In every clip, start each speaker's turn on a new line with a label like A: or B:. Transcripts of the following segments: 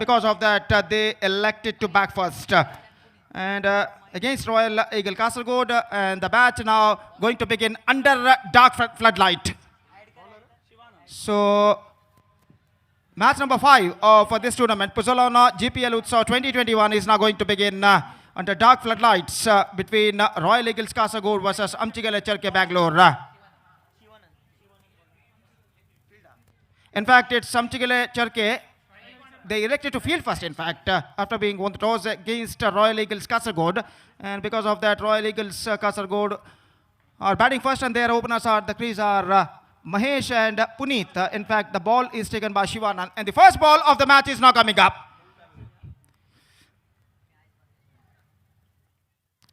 A: because of that, they elected to back first. And against Royal Eagle Kasaragod, and the match now going to begin under dark floodlight. So, match number 5 for this tournament, Puzzolana GPL Utsav 2021 is now going to begin under dark floodlights between Royal Eagles Kasaragod versus Amchigale Cherke Bangalore. In fact, it's Amchigale Cherke. They elected to field first, in fact, after being won the toss against Royal Eagles Kasaragod. And because of that, Royal Eagles Kasaragod are batting first, and their openers are the crease are Mahesh and Puneet. In fact, the ball is taken by Shivanand, and the first ball of the match is now coming up.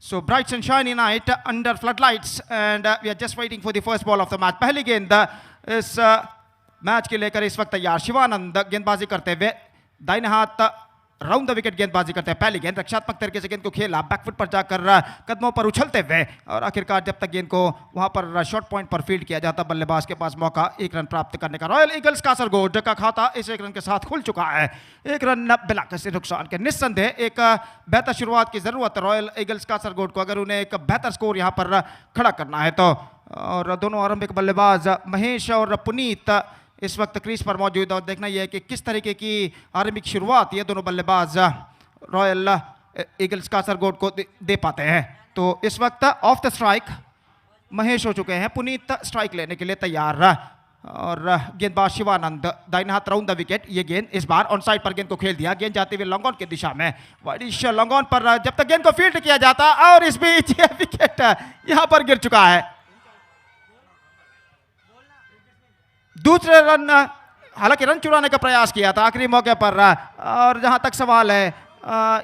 A: So bright and shiny night under floodlights, and we are just waiting for the first ball of the match. पहली गेंद इस match के लेकर इस वक्त तैयार शिवानंद गेंदबाजी करते हुए दाहिने हाथ राउंड द विकेट गेंदबाजी करते हैं। पहली गेंद रक्षात्मक तरीके से गेंद को खेला बैकफुट पर जाकर कदमों पर उछलते हुए, और आखिरकार जब तक गेंद को वहां पर शॉर्ट पॉइंट पर फील्ड किया जाता, बल्लेबाज के पास मौका एक रन प्राप्त करने का। रॉयल ईगल्स कासरगोड का खाता इस एक रन के साथ खुल चुका है। एक रन बिला किसी नुकसान के। निस्संदेह एक बेहतर शुरुआत की जरूरत रॉयल ईगल्स कासरगोड को, अगर उन्हें एक बेहतर स्कोर यहां पर खड़ा करना है तो। और दोनों आरंभिक बल्लेबाज महेश और पुनीत इस वक्त क्रीज पर मौजूद, और देखना यह है कि किस तरीके की आरंभिक शुरुआत ये दोनों बल्लेबाज रॉयल ईगल्स कासरगोड को दे पाते हैं। तो इस वक्त ऑफ द स्ट्राइक महेश हो चुके हैं, पुनीत स्ट्राइक लेने के लिए तैयार, और गेंदबाज शिवानंद दाहिने हाथ राउंड द विकेट। ये गेंद इस बार ऑन साइड पर गेंद को खेल दिया, गेंद जाते हुए लॉन्ग ऑन की दिशा में, वाइडिश लॉन्ग ऑन पर जब तक गेंद को फील्ड किया जाता, और इस बीच विकेट यहां पर गिर चुका है। दूसरे रन, हालांकि रन चुराने का प्रयास किया था आखिरी मौके पर, और जहां तक सवाल है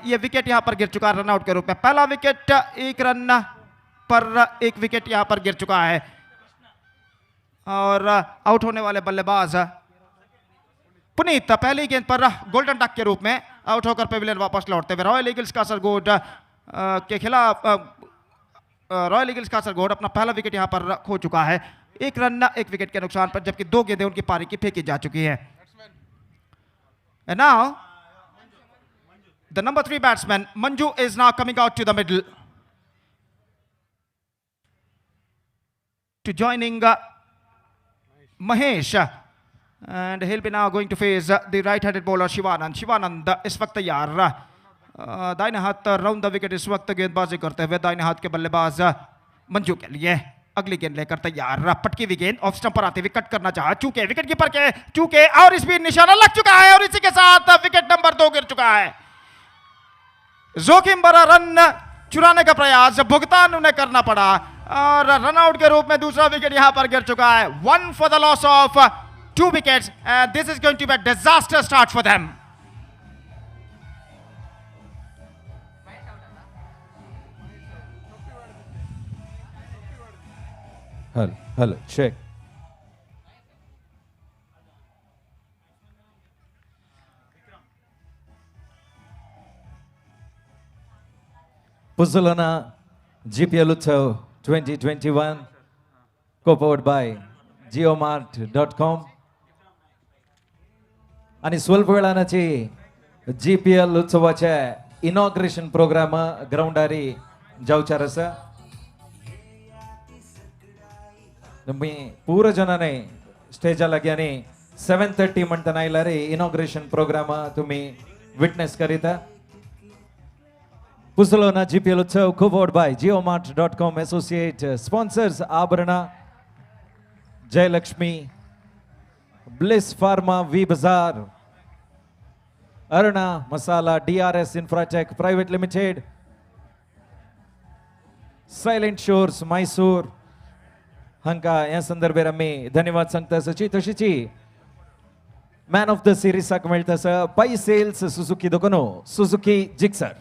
A: ये विकेट यहां पर गिर चुका है रनआउट के रूप में। पहला विकेट एक रन पर एक विकेट यहां पर गिर चुका है, और आउट होने वाले बल्लेबाज पुनीत पहली गेंद पर गोल्डन डक के रूप में आउट होकर पेविलियन वापस लौटते हुए। रॉयल ईगल्स कासरगोड के खिलाफ रॉयल ईगल्स कासरगोड अपना पहला विकेट यहां पर खो चुका है, एक रन एक विकेट के नुकसान पर, जबकि 2 गेंदें उनकी पारी की फेंकी जा चुकी है। And now the number 3 batsman Manju is now coming out to the middle to joining Mahesh, and he'll be now going to face the right-handed bowler Shivanand. Shivanand इस वक्त तैयार, दाहिने हाथ राउंड द विकेट इस वक्त गेंदबाजी करते हुए दाहिने हाथ के बल्लेबाज मंजू के लिए। अगली गेंद लेकर तैयार, पटकी हुई गेंद ऑफ स्टंप पर आते हुए कट करना चाहा, चूके विकेट कीपर के चूके, और इस बीच निशाना लग चुका है, और इसी के साथ विकेट नंबर 2 गिर चुका है। जोखिम भरा रन चुराने का प्रयास, भुगतान उन्हें करना पड़ा, और रनआउट के रूप में दूसरा विकेट यहां पर गिर चुका है। 1 for the loss of 2 wickets, and this is going to be a disaster start for them.
B: Hello, check. Puzzolana GPL Utsav 2021, co-powered by geomart.com. आणि स्वल्प वेळानाची GPL उत्सवाच्या इनॉग्रेशन प्रोग्राम ग्राउंडारी जावचार आसा। तुम्ही पूर्ण जनाने स्टेजा लागयानी 7:30 म्हणटना आयल्यार इनॉग्रेशन प्रोग्राम तुम्ही विटनेस करिता। Puzzolana GPL Utsav co-powered by geomart.com, associate sponsors Abharana, Jayalakshmi, Bliss Pharma, V Bazaar, Aruna Masala, DRS Infratech Private Limited, Silent Shores Mysore हांका या संदर्भात आम्ही धन्यवाद सांगता आसाची। तशीची मॅन ऑफ द सिरीजाक मेळटा आसा पाई सेल्स सुझुकी दोकोनो Suzuki Gixxer.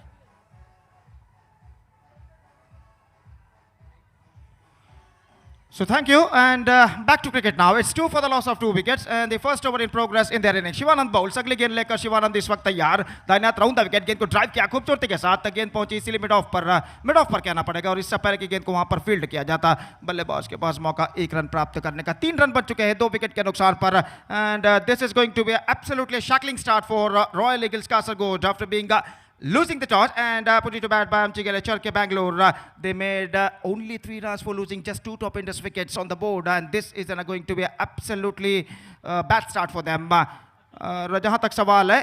A: So thank you, and back to cricket now. It's 2 for the loss of 2 wickets, and the first over in progress in their innings. Shivanand bowls, अगली गेंद लेकर शिवानंद इस वक्त तैयार. दाहिने हाथ राउंड द विकेट, गेंद को ड्राइव किया खूबसूरती के साथ. गेंद पहुंची इसीलिए मिड ऑफ पर कहना पड़ेगा, और इससे पहले की गेंद को वहां पर फील्ड किया जाता. बल्लेबाज के पास मौका 1 रन प्राप्त करने का. 3 रन बच चुके हैं 2 विकेट के नुकसान पर, and this is going to be absolutely shackling start for Royal Eagles Kasaragod after being losing the toss and put it to bat by Amchigele Charke Bangalore. They made only 3 runs for losing just 2 top indus wickets on the board, and this is going to be absolutely bad start for them. जहाँ तक सवाल है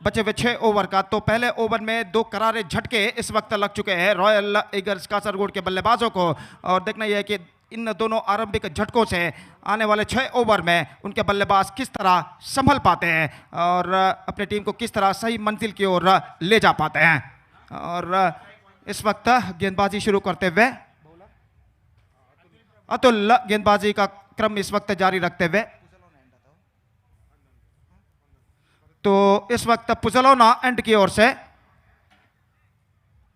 A: बचे हुए 6 over का, तो पहले over में 2 करारे झटके इस वक्त लग चुके हैं रॉयल ईगल्स कासरगोड के बल्लेबाजों को, और देखना यह है कि इन दोनों आरंभिक झटकों से आने वाले 6 ओवर में उनके बल्लेबाज किस तरह संभल पाते हैं और अपनी टीम को किस तरह सही मंजिल की ओर ले जा पाते हैं. और इस वक्त गेंदबाजी शुरू करते हुए अतुल गेंदबाजी का क्रम इस वक्त जारी रखते हुए, तो इस वक्त पुजलोना एंड की ओर से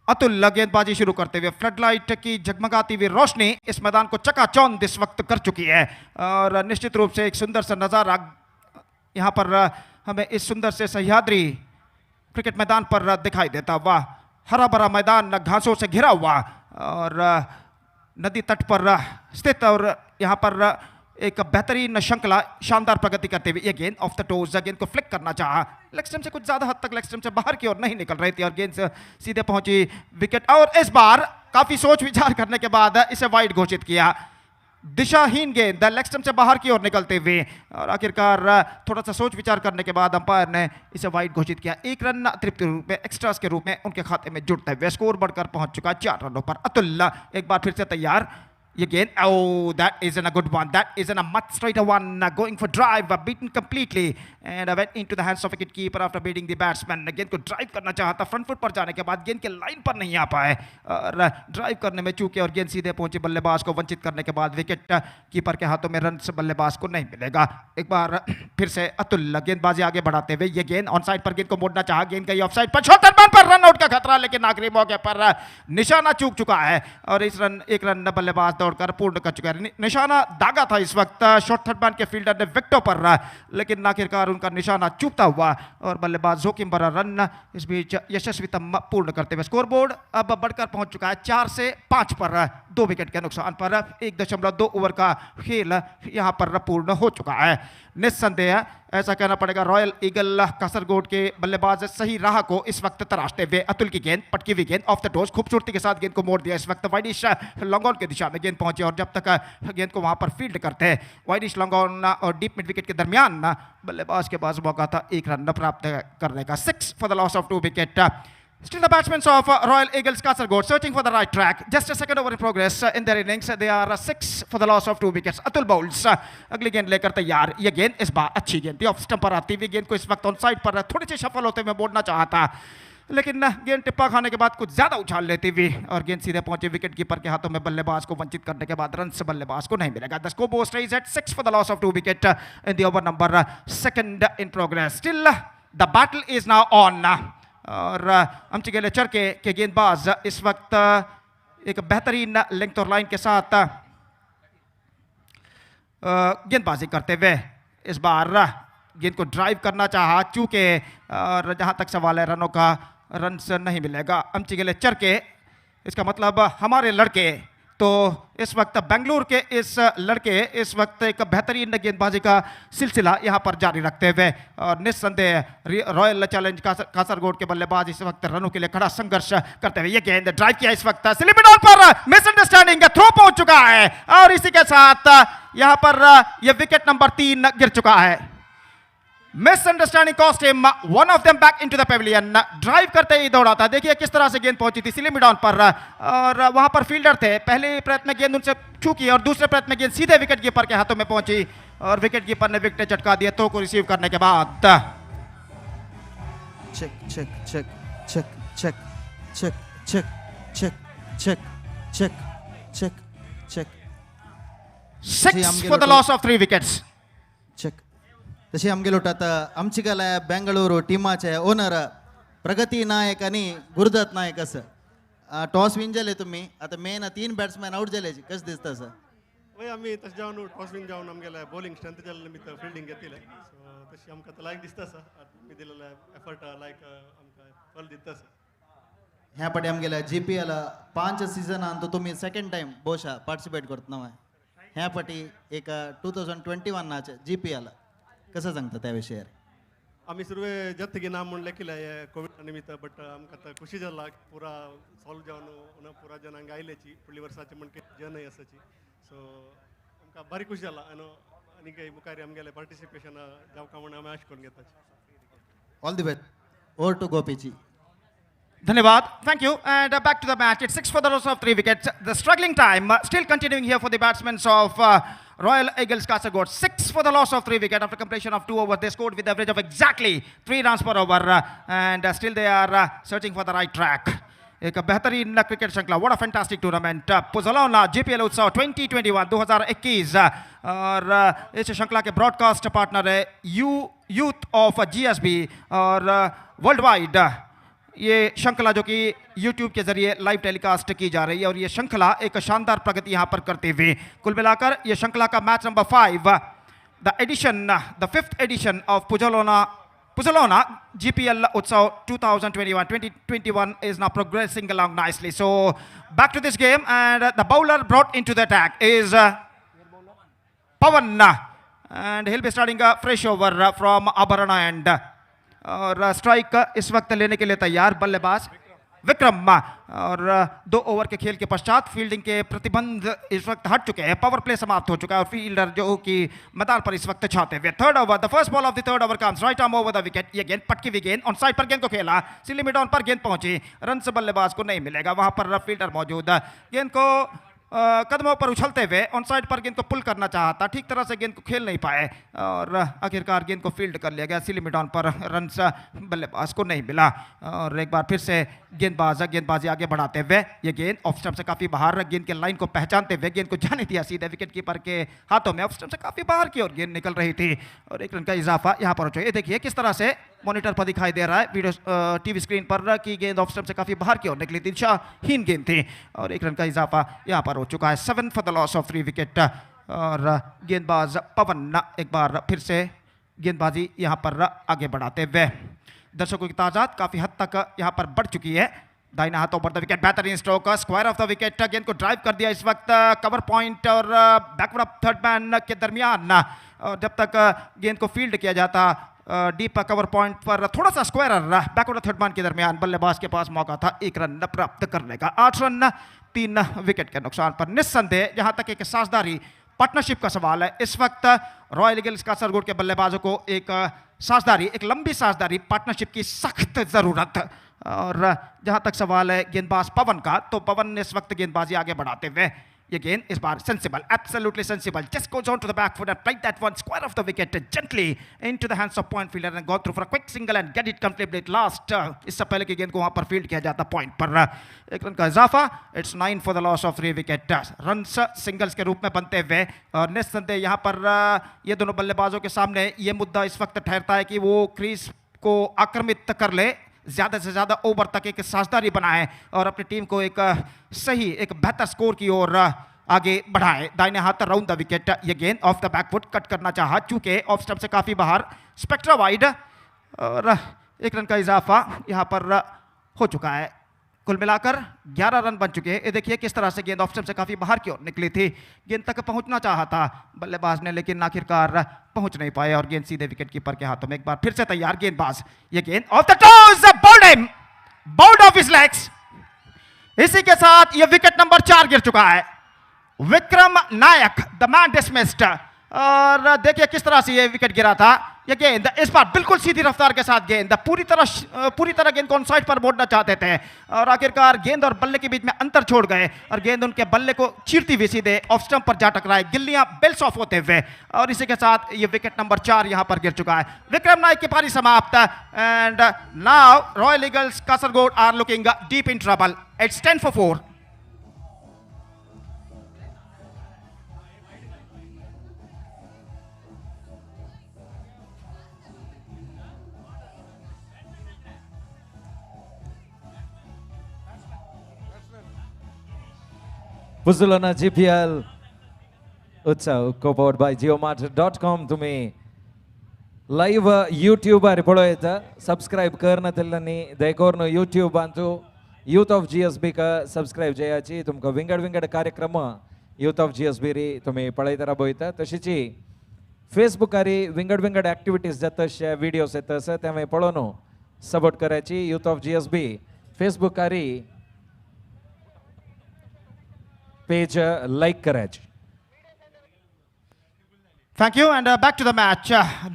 A: अतुल गेंदबाजी शुरू करते हुए. फ्लडलाइट की जगमगाती हुई रोशनी इस मैदान को चकाचौंध इस वक्त कर चुकी है, और निश्चित रूप से एक सुंदर सा नज़ारा यहाँ पर हमें इस सुंदर से सह्याद्री क्रिकेट मैदान पर दिखाई देता हुआ. हरा भरा मैदान घासों से घिरा हुआ और नदी तट पर स्थित, और यहाँ पर एक बेहतरीन श्रृंखला शानदार प्रगति करते हुए ये गेंद ऑफ द टोज, गेंद को फ्लिक करना चाहा, लेग स्टंप से कुछ ज्यादा हद तक लेग स्टंप से बाहर की ओर नहीं निकल रही थी, और गेंद से सीधे पहुंची विकेट, और इस बार काफी सोच विचार करने के बाद इसे वाइड घोषित किया. दिशाहीन गेंद लेग स्टंप से बाहर की ओर निकलते हुए, और आखिरकार थोड़ा सा सोच विचार करने के बाद अंपायर ने इसे वाइड घोषित किया. 1 रन अतिरिक्त रूप में एक्स्ट्रास के रूप में उनके खाते में जुड़ते हुए स्कोर बढ़कर पहुंच चुका 4 रनों पर. अतुल एक बार फिर से तैयार. Again, oh, that isn't a good one. That isn't a much straighter one. Going for drive, beaten completely, and went into the hands of wicket keeper after beating the batsman. गेंद को ड्राइव करना चाहता, front foot पर जाने के बाद गेंद के लाइन पर नहीं आ पाए, और ड्राइव करने में चूके और गेंद सीधे पहुंची बल्लेबाज को वंचित करने के बाद विकेट कीपर के हाथों में रन बल्लेबाज को नहीं मिलेगा. एक बार फिर से अतुल गेंदबाजी आगे बढ़ाते हुए, ये गेंद ऑन साइड पर गेंद को मोड़ना चाहा, गेंद गई ऑफ साइड पर, छोटा रन पर रन आउट का खतरा, लेकिन आखिरी मौके पर निशाना चूक चुका है, और इस रन 1 रन बल्लेबाज दौड़कर पूर्ण कर चुका है. निशाना दागा था इस वक्त शॉर्ट थर्ड मैन के फील्डर ने विकेटों पर, लेकिन आखिरकार उनका निशाना चूकता हुआ और बल्लेबाज जोखिम भरा रन इस बीच यशस्वीतम पूर्ण करते हुए स्कोर बोर्ड अब बढ़कर पहुंच चुका है 4 से 5 पर. 2 विकेट के नुकसान पर 1.2 ओवर का खेल यहां पर पूर्ण हो चुका है. निस्संदेह ऐसा कहना पड़ेगा रॉयल ईगल कासरगोड के बल्लेबाज सही राह को इस वक्त तराशते हुए. अतुल की गेंद पटकी हुई गेंद ऑफ द टोज, खूबसूरती के साथ गेंद को मोड़ दिया. इस वक्त वाइडिश लॉन्ग ऑन की दिशा में गेंद पहुंची, और जब तक गेंद को वहां पर फील्ड करते हैं वाइडिश लॉन्ग ऑन और डीप मिड विकेट के दरमियान बल्लेबाज के पास मौका था 1 रन प्राप्त करने का. 6 for the loss of 2 wicket. Still the batsmen of Royal Eagles Kasaragod searching for the right track. Just a second over in progress in their innings. They are 6 for the loss of 2 wickets. Atul bowls. अगली गेंद लेकर तैयार. ये गेंद इस बार अच्छी गेंद थी, ऑफ स्टंप पर आती हुई गेंद को इस वक्त ऑन साइड पर थोड़ी सी सफल होते हुए मोड़ना चाहता, लेकिन गेंद टिप्पा खाने के बाद कुछ ज्यादा उछाल लेती हुई और गेंद सीधे पहुंचे विकेट कीपर के हाथों में. बल्लेबाज को वंचित करने के बाद रन बल्लेबाज को नहीं मिलेगा. The scoreboard stays at 6 for the loss of 2 wicket in the over number 2 in progress. Still the battle is now on. और अमचिगेले चरके के गेंदबाज इस वक्त एक बेहतरीन लेंथ और लाइन के साथ गेंदबाजी करते हुए इस बार गेंद को ड्राइव करना चाहा, चूंकि और जहां तक सवाल है रनों का, रन नहीं मिलेगा. अमचिगेले चरके इसका मतलब हमारे लड़के, तो इस वक्त बेंगलुरु के इस लड़के इस वक्त एक बेहतरीन गेंदबाजी का सिलसिला यहां पर जारी रखते हुए, और निस्संदेह रॉयल चैलेंज कासरगोड के बल्लेबाज इस वक्त रनों के लिए खड़ा संघर्ष करते हुए. ये गेंद ड्राइव किया इस वक्त स्लिप डाउन पर, मिसअंडरस्टैंडिंग का थ्रो पहुंच चुका है, और इसी के साथ यहां पर यह विकेट नंबर 3 गिर चुका है. Misunderstanding cost him one of them back into the Pavilion. Drive करते ही दौड़ा था, देखिए किस तरह से गेंद पहुंची थी स्लिप डाउन पर, और वहां पर फील्डर थे. पहले प्रयत्न में गेंद उनसे चूकी और दूसरे प्रयत्न में गेंद सीधे विकेट कीपर के हाथों में पहुंची, और विकेट कीपर ने विकेट झटका दिया तो को रिसीव करने के बाद.
C: check, check, check, check, check, check, check, check, check, check, check, check.
A: 6 for the loss of 3 wickets.
C: check. तशी आमगे लोट आता आमचिगला बेंगळूरू टीमाचे ओनर प्रगती नायक आणि गुरुदत्त नायक असं टॉस विन झाले तुम्ही. आता मेन 3 बॅट्समॅन आउट झाले, कसं दिसतं सर?
D: वय आम्ही तशें जावन टॉसिंग जावन आमगेले बॉलिंग स्ट्रेंथ निमित्त फिल्डिंग घेतिले सो तशी आमकां आतां लायक दिसता सर आमी दिलेले एफर्ट लायक आमकां फल दिता सर
C: ह्या पाटी आमगेल्या GPL 5 सिजनान तो तुम्ही सेकंड टाइम भोवशा पार्टिसिपेट करता नव्हे ह्या पाटी एक 2021 नाचे GPL कसं सांगता त्या विशयार
D: आमी सुरवे जत्तगी ना म्हूण लेखिले हे कोविड निमित्त बट आमकां आतां खुशी जाला पुरा सॉल्व जावन पुरा जनांक आयल्याची फुडल्या वर्साची म्हणके जनय आसाची सो आमकां बरी खुशी जाला आनी काही मुखारी आमगेले पार्टिसिपेशन जावका म्हूण आमी आश करून घेता
C: all the best over to Gopiji
A: Dhanyawad. Thank you. And back to the match. It's 6 for the loss of 3 wickets. The struggling time still continuing here for the batsmen of Royal Eagles Kasaragod. 6 for the loss of 3 wickets after completion of 2 overs. They scored with average of exactly 3 runs per over. And still they are searching for the right track. एक बेहतरीन cricket श्रृंखला what a fantastic tournament पुजलौना GPL उत्सव 2021 2021 और इस श्रृंखला के broadcast partner है यूथ ऑफ GSB और वर्ल्ड वाइड ये श्रृंखला जो कि YouTube के जरिए लाइव टेलीकास्ट की जा रही है और ये श्रृंखला एक शानदार प्रगति यहाँ पर करते हुए कुल मिलाकर ये श्रृंखला का match number 5 the fifth edition of Pujalona GPL Utsav 2021 is now progressing along nicely. So back to this game and the bowler brought into the attack is Pawan and he'll be starting a fresh over from Abharana end. और strike इस वक्त लेने के लिए तैयार बल्लेबाज विक्रम और 2 over के खेल के पश्चात फील्डिंग के प्रतिबंध इस वक्त हट चुके हैं पावर प्ले समाप्त हो चुका है और फील्डर जो कि मैदान पर इस वक्त छाते हुए third over the first ball of the third over comes right arm over the wicket ये गेंद पटकी हुई गेंद ऑन साइड पर गेंद को खेला सिली मिड ऑन पर गेंद पहुंची रन से बल्लेबाज को नहीं मिलेगा वहां पर फील्डर मौजूद गेंद को कदमों पर उछलते हुए ऑन साइड पर गेंद को पुल करना चाहा था ठीक तरह से गेंद को खेल नहीं पाए और आखिरकार गेंद को फील्ड कर लिया गया सिली मिड ऑन पर रन बल्लेबाज को नहीं मिला और एक बार फिर से गेंदबाजी आगे बढ़ाते हुए ये गेंद ऑफ स्टंप से काफी बाहर गेंद के लाइन को पहचानते हुए गेंद को जाने दिया सीधे विकेट कीपर के हाथों में ऑफ स्टंप से काफी बाहर की ओर गेंद निकल रही थी और 1 रन का इजाफा यहाँ पर हो चुका है देखिए किस तरह से मॉनिटर पर दिखाई दे रहा है वीडियो टीवी स्क्रीन पर कि गेंद ऑफ स्टंप से काफी बाहर की ओर निकली थी दिशाहीन गेंद थी और 1 रन का इजाफा यहाँ पर हो चुका है 7 for the loss of 3 wicket और गेंदबाज पवन एक बार फिर से गेंदबाजी यहाँ पर आगे बढ़ाते हुए दर्शकों की तादाद काफी हद तक यहाँ पर बढ़ चुकी है दाहिना हाथों पर द विकेट बेहतरीन stroke square off the wicket गेंद को ड्राइव कर दिया इस वक्त कवर पॉइंट और बैकवर्ड ऑफ थर्ड मैन के दरमियान और जब तक गेंद को फील्ड किया जाता डीप कवर पॉइंट पर थोड़ा सा स्क्वायर बैकवर्ड थर्ड मैन के दरमियान बल्लेबाज के पास मौका था 1 रन प्राप्त करने का 8 रन 3 विकेट के नुकसान पर निस्संदेह जहां तक एक साझेदारी पार्टनरशिप का सवाल है इस वक्त रॉयल ईगल्स कासरगोड के बल्लेबाजों को एक साझेदारी एक लंबी साझेदारी पार्टनरशिप की सख्त जरूरत और जहां तक सवाल है गेंदबाज पवन का तो पवन ने इस वक्त गेंदबाजी आगे बढ़ाते हुए ये गेंद इस बार sensible absolutely sensible just goes on to the back foot and right that one square off the wicket gently into the hands of point fielder and go through for a quick single and get it complete last इससे पहले की गेंद को वहां पर field किया जाता point पर 1 रन का इजाफा it's 9 for the loss of 3 wicket runs singles के रूप में बनते हुए और निस्संदेह यहाँ पर ये दोनों बल्लेबाजों के सामने ये मुद्दा इस वक्त ठहरता है कि वो क्रीज को आक्रमित कर ले ज्यादा से ज्यादा ओवर तक एक साझेदारी बनाए और अपनी टीम को एक सही एक बेहतर स्कोर की ओर आगे बढ़ाए दाहिने हाथ राउंड द विकेट ये गेंद of the back foot cut करना चाहा चूंकि ऑफ स्टंप से काफी बाहर स्पेक्ट्रा वाइड और 1 रन का इजाफा यहाँ पर हो चुका है कुल मिलाकर 11 रन बन चुके हैं ये देखिए किस तरह से गेंद ऑफ स्टंप से काफी बाहर की ओर निकली थी गेंद तक पहुंचना चाहा था बल्लेबाज ने लेकिन आखिरकार पहुंच नहीं पाए और गेंद सीधे विकेट कीपर के हाथों में एक बार फिर से तैयार गेंदबाज ये गेंद of the toes bound of his legs इसी के साथ ये विकेट नंबर 4 गिर चुका है विक्रम नायक द मैन डिसमिस्ड और देखिए किस तरह से ये विकेट गिरा था ये गेंद इस बार बिल्कुल सीधी रफ्तार के साथ गेंद पूरी तरह गेंद को ऑन साइड पर मोड़ना चाहते थे और आखिरकार गेंद और बल्ले के बीच में अंतर छोड़ गए और गेंद उनके बल्ले को चीरती हुई सीधे ऑफ स्टंप पर जा टकराए गिल्लियां बेल्स ऑफ होते हुए और इसी के साथ ये विकेट नंबर 4 यहां पर गिर चुका है विक्रम नायक की पारी समाप्त and now Royal Eagles Kasaragod are looking deep in trouble it's 10 for 4
B: Pujalona GPL उत्सव को पावर्ड बाय JioMart.com तुम्ही लाईव्ह यूट्यूबार पळयता सबस्क्राईब करना तेल्लांनी दयकोरन यूट्यूब अंतू यूथ ऑफ GSB का सबस्क्राईब जेयाची तुमकां विंगड विंगड कार्यक्रम यूथ ऑफ GSB री तुम्ही पळयता राबयता तशीची फेसबुकारी विंगड विंगड ॲक्टिव्हिटीज जाता व्हिडिओज येता ते पळोवन सपोर्ट करायची यूथ ऑफ GSB फेसबुकारी पेज लाईक करायची.
A: Thank you and back to the match.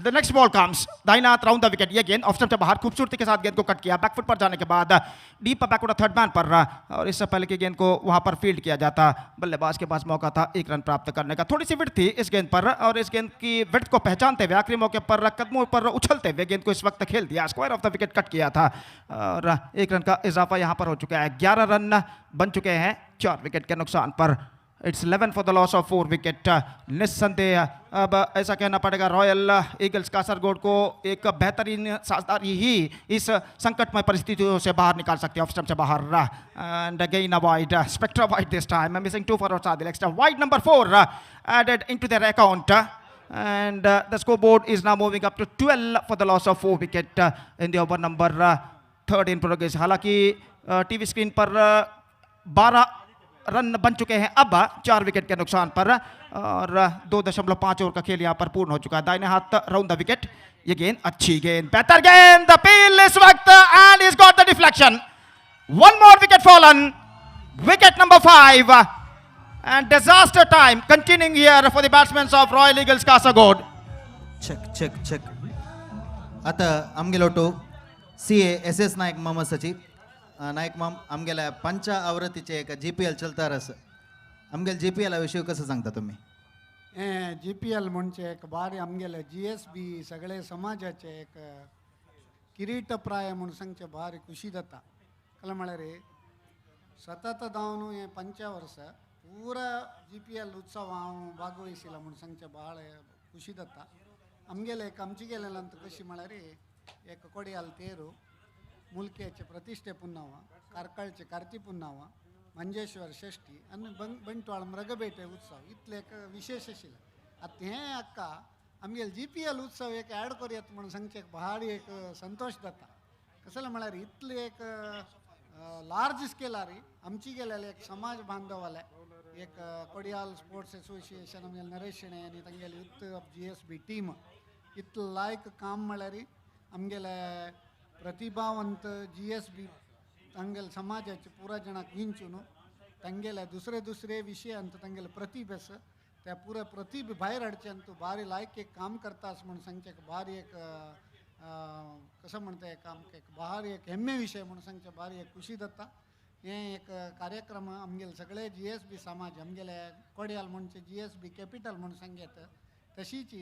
A: The next ball comes. दाइनाथ राउंड द विकेट. ये गेंद ऑफ स्टंप से बाहर खूबसूरती के साथ गेंद को कट किया. बैकफुट पर जाने के बाद डीप बैकवर्ड थर्ड मैन पर और इससे पहले की गेंद को वहां पर फील्ड किया जाता. बल्लेबाज के पास मौका था एक रन प्राप्त करने का. थोड़ी सी विड्थ थी इस गेंद पर और इस गेंद की विड्थ को पहचानते हुए आखिरी मौके पर कदमों पर उछलते हुए गेंद को इस वक्त खेल दिया. Square off the wicket cut किया था और एक रन का इजाफा यहां पर हो चुका है. 11 रन बन चुके हैं 4 विकेट के नुकसान पर. It's 11 for the loss of 4 wicket. निस्संदेह अब ऐसा कहना पड़ेगा रॉयल ईगल्स कासरगोड को एक बेहतरीन साझेदारी ही इस संकटमय परिस्थितियों से बाहर निकाल सकती है. ऑफ स्टंप से बाहर एंड अगेन अ वाइड स्पेक्ट्रा wide this time. Missing 2 for सादिल extra. Wide number 4 added into their account and the scoreboard is now moving up to 12 for the loss of 4 wicket in the over number 3rd in progress. हालांकि TV screen पर 12 run बन चुके हैं अब 4 wicket के नुकसान पर और 2.5 ओवर का खेल यहां पर पूर्ण हो चुका है. दाहिने हाथ राउंड द विकेट. ये गेंद अच्छी गेंद बेहतर गेंद अपील इस वक्त and is got the deflection. One more wicket fallen. Wicket number 5 and disaster time continuing here for the batsman of Royal Eagles Kasaragod.
C: check आता आमगेलो टू CA SS नायक मामा सची नायक माम आमगेल्या पंचा आवृत्तीचे एक GPL चलता रस आमगेल GPL विषयी कसं सांगता तुम्ही.
E: GPL म्हणजे एक बारी आमगेले GSB सगळे समाजाचे एक किरीटप्राय म्हणून सांगचे भारी खुशी जाता. कला म्हळ्यार सतत जावन हे 5 वर्ष पूरा GPL उत्सव हांव भागवहिसिला म्हणून सांगचे भाळ खुशी जाता. आमगेले एक आमची गेलेल्यांत कशी म्हळ्यार एक कोडयाल तेरू मुलकेचे प्रतिष्ठे पुन्नावा कारकळचे कार्ती पुन्नावा मंजेश्वर षष्ठी आणि बंटवाळ मृगबेटे उत्सव इतले एक विशेष आशिल्ले. आतां हें अक्का आमगेले GPL उत्सव एक ॲड करूयात म्हणून सांगचे एक भारी एक संतोष जाता. कसले म्हळ्यार इतले एक लार्ज स्केलार आमची गेलेले एक समाज बांधवाले एक कोडियाल स्पोर्ट्स एसोसिएशन आमगेले नरेश शेणे आनी तांगेले यूथ ऑफ GSB टीम इतलें लायक काम म्हळ्यार आमगेले प्रतिभावंत GSB तांगेले समाजाचे पुरा जणांक विंचून तांगेले दुसरे विशयांत तांगेले प्रतिभेस त्या पुरे प्रतिभे भायर हाडचे आनी तूं भारी लायक एक काम करतास म्हणून सांगचे भारी एक कसं म्हणता एक आमकां एक भारी एक हेम्मे विशय म्हणून सांगचे भारी एक खुशी जाता. हे एक कार्यक्रम आमगेले सगळे GSB समाज आमगेले कोडयाल म्हणजे GSB कॅपिटल म्हणून सांगेत तशीच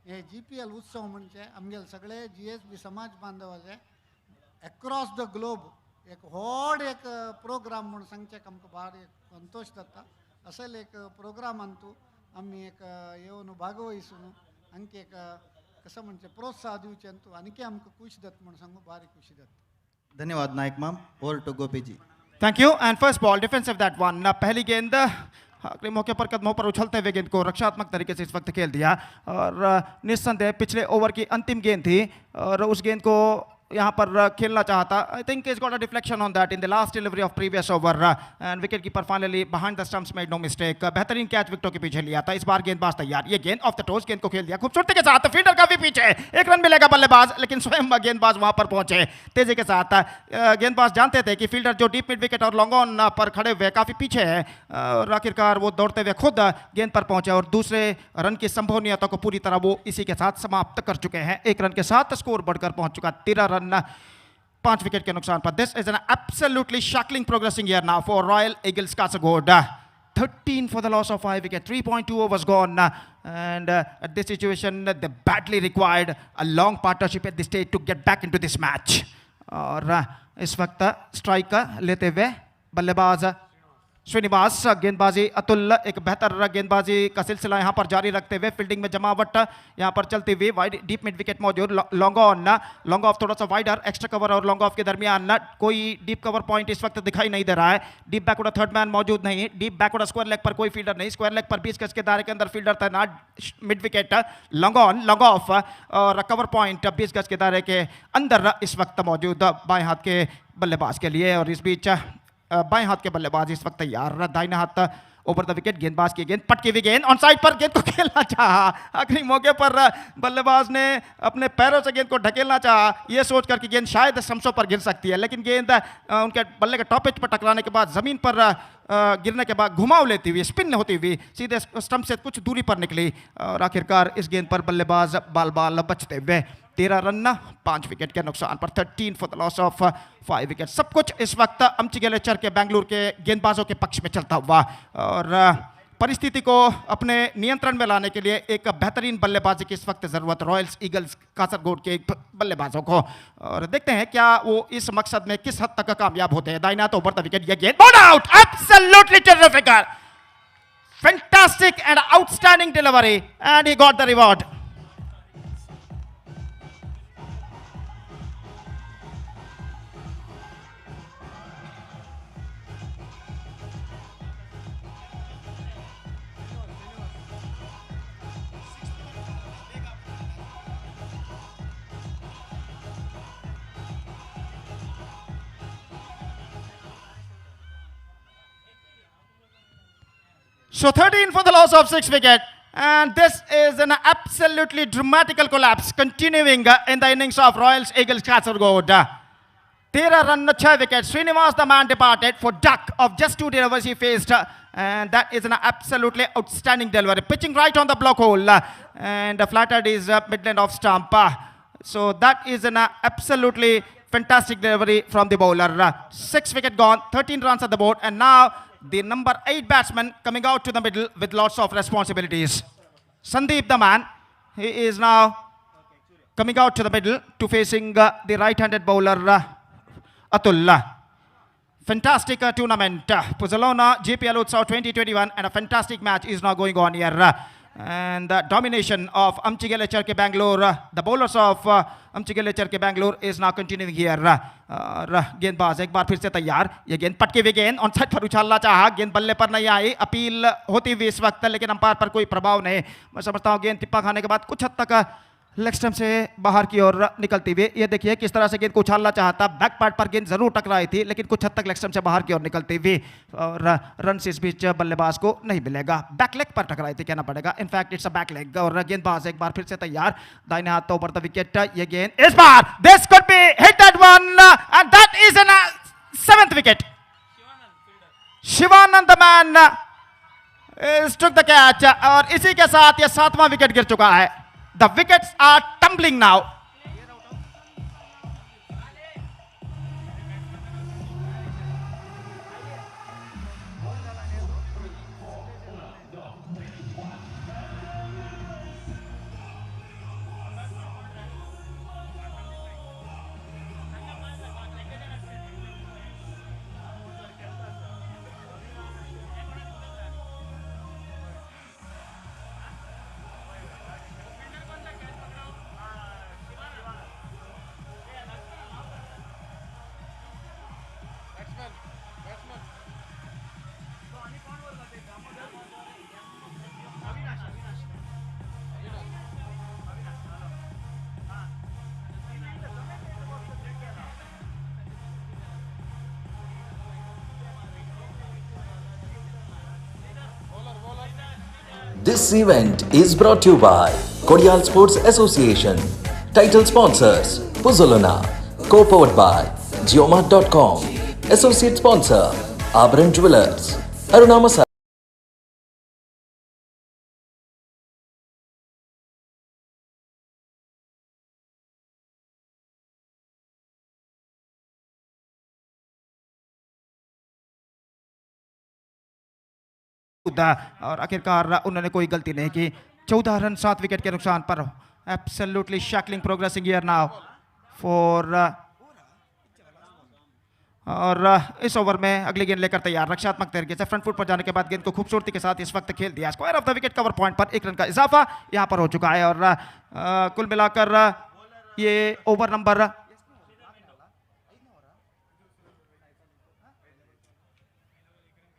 E: हे GPL उत्सव म्हणजे आमगेले सगळे GSB समाज बांधवाचे अक्रॉस द ग्लोब एक व्हड एक प्रोग्राम म्हणून सांगचे आमकां भारी एक संतोष जाता. असेल एक प्रोग्राम अंतू आम्ही एक येवन भागवहिसून आणखी एक कसं म्हणजे प्रोत्साह दिवचे अंतू आणखी आमकां खुशी जाता म्हणून सांगू भारी खुशी जाता.
C: धन्यवाद Nayak ma'am. Over to Gopiji.
A: Thank you and first ball defensive that one. पहली गेंद आखिरी मौके पर कदमों पर उछलते हुए गेंद को रक्षात्मक तरीके से इस वक्त खेल दिया और निस्संदेह पिछले ओवर की अंतिम गेंद थी और उस गेंद को यहाँ पर खेलना चाहता. I think is got a deflection on that in the last delivery of previous over and wicket keeper finally behind the stumps made no mistake. बेहतरीन कैच विकेटों के पीछे लिया था. इस बार गेंदबाज तैयार. ये गेंद ऑफ द टोस गेंद को खेल दिया खूबसूरती के साथ. फील्डर काफी पीछे. एक रन मिलेगा बल्लेबाज लेकिन स्वयं गेंदबाज वहां पर पहुंचे तेजी के साथ. गेंदबाज जानते थे कि फील्डर जो डीप मिड विकेट और लॉन्ग ऑन पर खड़े हुए काफी पीछे है और आखिरकार वो दौड़ते हुए खुद गेंद पर पहुंचे और दूसरे रन की संभावनीयता को पूरी तरह वो इसी के साथ समाप्त कर चुके हैं. 1 रन के साथ स्कोर बढ़कर पहुंच चुका. 13 रन 5 विकेट के नुकसान पर. This is an absolutely shocking progressing year now for royal Eagles Kasaragod. 13 for the loss of 5 wicket. 3.2 overs gone and at this situation they badly required a long partnership at this stage to get back into this match. और इस वक्त strike लेते हुए बल्लेबाज श्रीनिवास गेंदबाजी अतुल एक बेहतर गेंदबाजी का सिलसिला यहाँ पर जारी रखते हुए फील्डिंग में जमावट यहाँ पर चलती हुई वाइड डीप मिड विकेट मौजूद लॉन्ग ऑन लॉन्ग ऑफ थोड़ा सा वाइडर एक्स्ट्रा कवर और लॉन्ग ऑफ के दरमियान कोई डीप कवर पॉइंट इस वक्त दिखाई नहीं दे रहा है डीप बैकवर्ड थर्ड मैन मौजूद नहीं डीप बैकवर्ड स्क्वायर लेग पर कोई फील्डर नहीं स्क्वायर लेग पर 20 गज के दायरे के अंदर फील्डर तैनात mid wicket long on long off और कवर पॉइंट 20 गज के दायरे के अंदर इस वक्त मौजूद बाएं हाथ के बल्लेबाज के लिए और इस बीच बाएं हाथ के बल्लेबाज इस वक्त तैयार दाहिने हाथ ओवर द विकेट गेंदबाज की गेंद पटकी हुई गेंद ऑन साइड पर गेंद को खेलना चाहा आखिरी मौके पर बल्लेबाज ने अपने पैरों से गेंद को ढकेलना चाहा ये सोचकर कि गेंद शायद शमसों पर गिर सकती है लेकिन गेंद उनके बल्ले के टॉप एज पर टकराने के बाद जमीन पर गिरने के बाद घुमाव लेती हुई स्पिन होती हुई सीधे स्टंप से कुछ दूरी पर निकली और आखिरकार इस गेंद पर बल्लेबाज बाल बाल बचते हुए 13 रन 5 विकेट के नुकसान पर 13 for the loss of 5 wicket सब कुछ इस वक्त अमचिगेलेचर के बेंगलुरु के गेंदबाजों के पक्ष में चलता हुआ और परिस्थिति को अपने नियंत्रण में लाने के लिए एक बेहतरीन बल्लेबाजी की इस वक्त जरूरत रॉयल्स ईगल्स कासरगोड के बल्लेबाजों को और देखते हैं क्या वो इस मकसद में किस हद तक कामयाब होते हैं दाहिना तो ओवर द विकेट ये गेंद ball out absolutely terrific fantastic and outstanding delivery and he got the reward So 13 for the loss of 6 wicket. And this is an absolutely dramatical collapse continuing in the innings of Royals Eagles Kasargod. 13 run 6 wickets. Srinivas the man departed for duck of just 2 deliveries he faced. And that is an absolutely outstanding delivery. Pitching right on the block hole. And flattered his midland off stump. So that is an absolutely fantastic delivery from the bowler. 6 wicket gone, 13 runs at the board. And now the number 8 batsman coming out to the middle with lots of responsibilities. Sandeep the man, he is now coming out to the middle to facing the right-handed bowler Atul. Fantastic tournament. Puzzalona GPL Utsav 2021 and a fantastic match is now going on here. And the domination of Amchigelechar ke Bangalore, the bowlers of Amchigelechar ke Bangalore is now continuing here. गेंदबाज एक बार फिर से तैयार ये गेंद पटकी हुई गेंद ऑन साइड पर उछालना चाहा गेंद बल्ले पर नहीं आई अपील होती हुई इस वक्त लेकिन अंपायर पर कोई प्रभाव नहीं मैं समझता हूं गेंद टिप्पा खाने के बाद कुछ हद तक लेग स्टंप से बाहर की ओर निकलती हुई ये देखिए किस तरह से गेंद को उछालना चाहता बैक पैड पर गेंद जरूर टकराई थी लेकिन कुछ हद तक लेग स्टंप से बाहर की ओर निकलती हुई और रन इस बीच बल्लेबाज को नहीं मिलेगा बैक लेग पर टकराई थी कहना पड़ेगा in fact it's a back leg और गेंदबाज एक बार फिर से तैयार दाहिने हाथ ओवर द विकेट ये गेंद इस बार this could be hit that one and that is an 7th wicket Shivanand man took the catch और इसी के साथ ये 7वां विकेट गिर चुका है The wickets are tumbling now.
F: This event is brought to you by Kodial Sports Association. Title sponsors Puzzolana. Co-powered by Geomart.com. Associate sponsor Abran Jewelers. Aruna Masala.
A: और आखिरकार उन्होंने कोई गलती नहीं की 14 रन 7 विकेट के नुकसान पर absolutely shackling progressing here now four और इस ओवर में अगली गेंद लेकर तैयार रक्षात्मक तरीके से फ्रंट फुट पर जाने के बाद गेंद को खूबसूरती के साथ इस वक्त खेल दिया। Square off the wicket cover point पर 1 रन का इजाफा यहां पर हो चुका है और कुल मिलाकर ये ओवर नंबर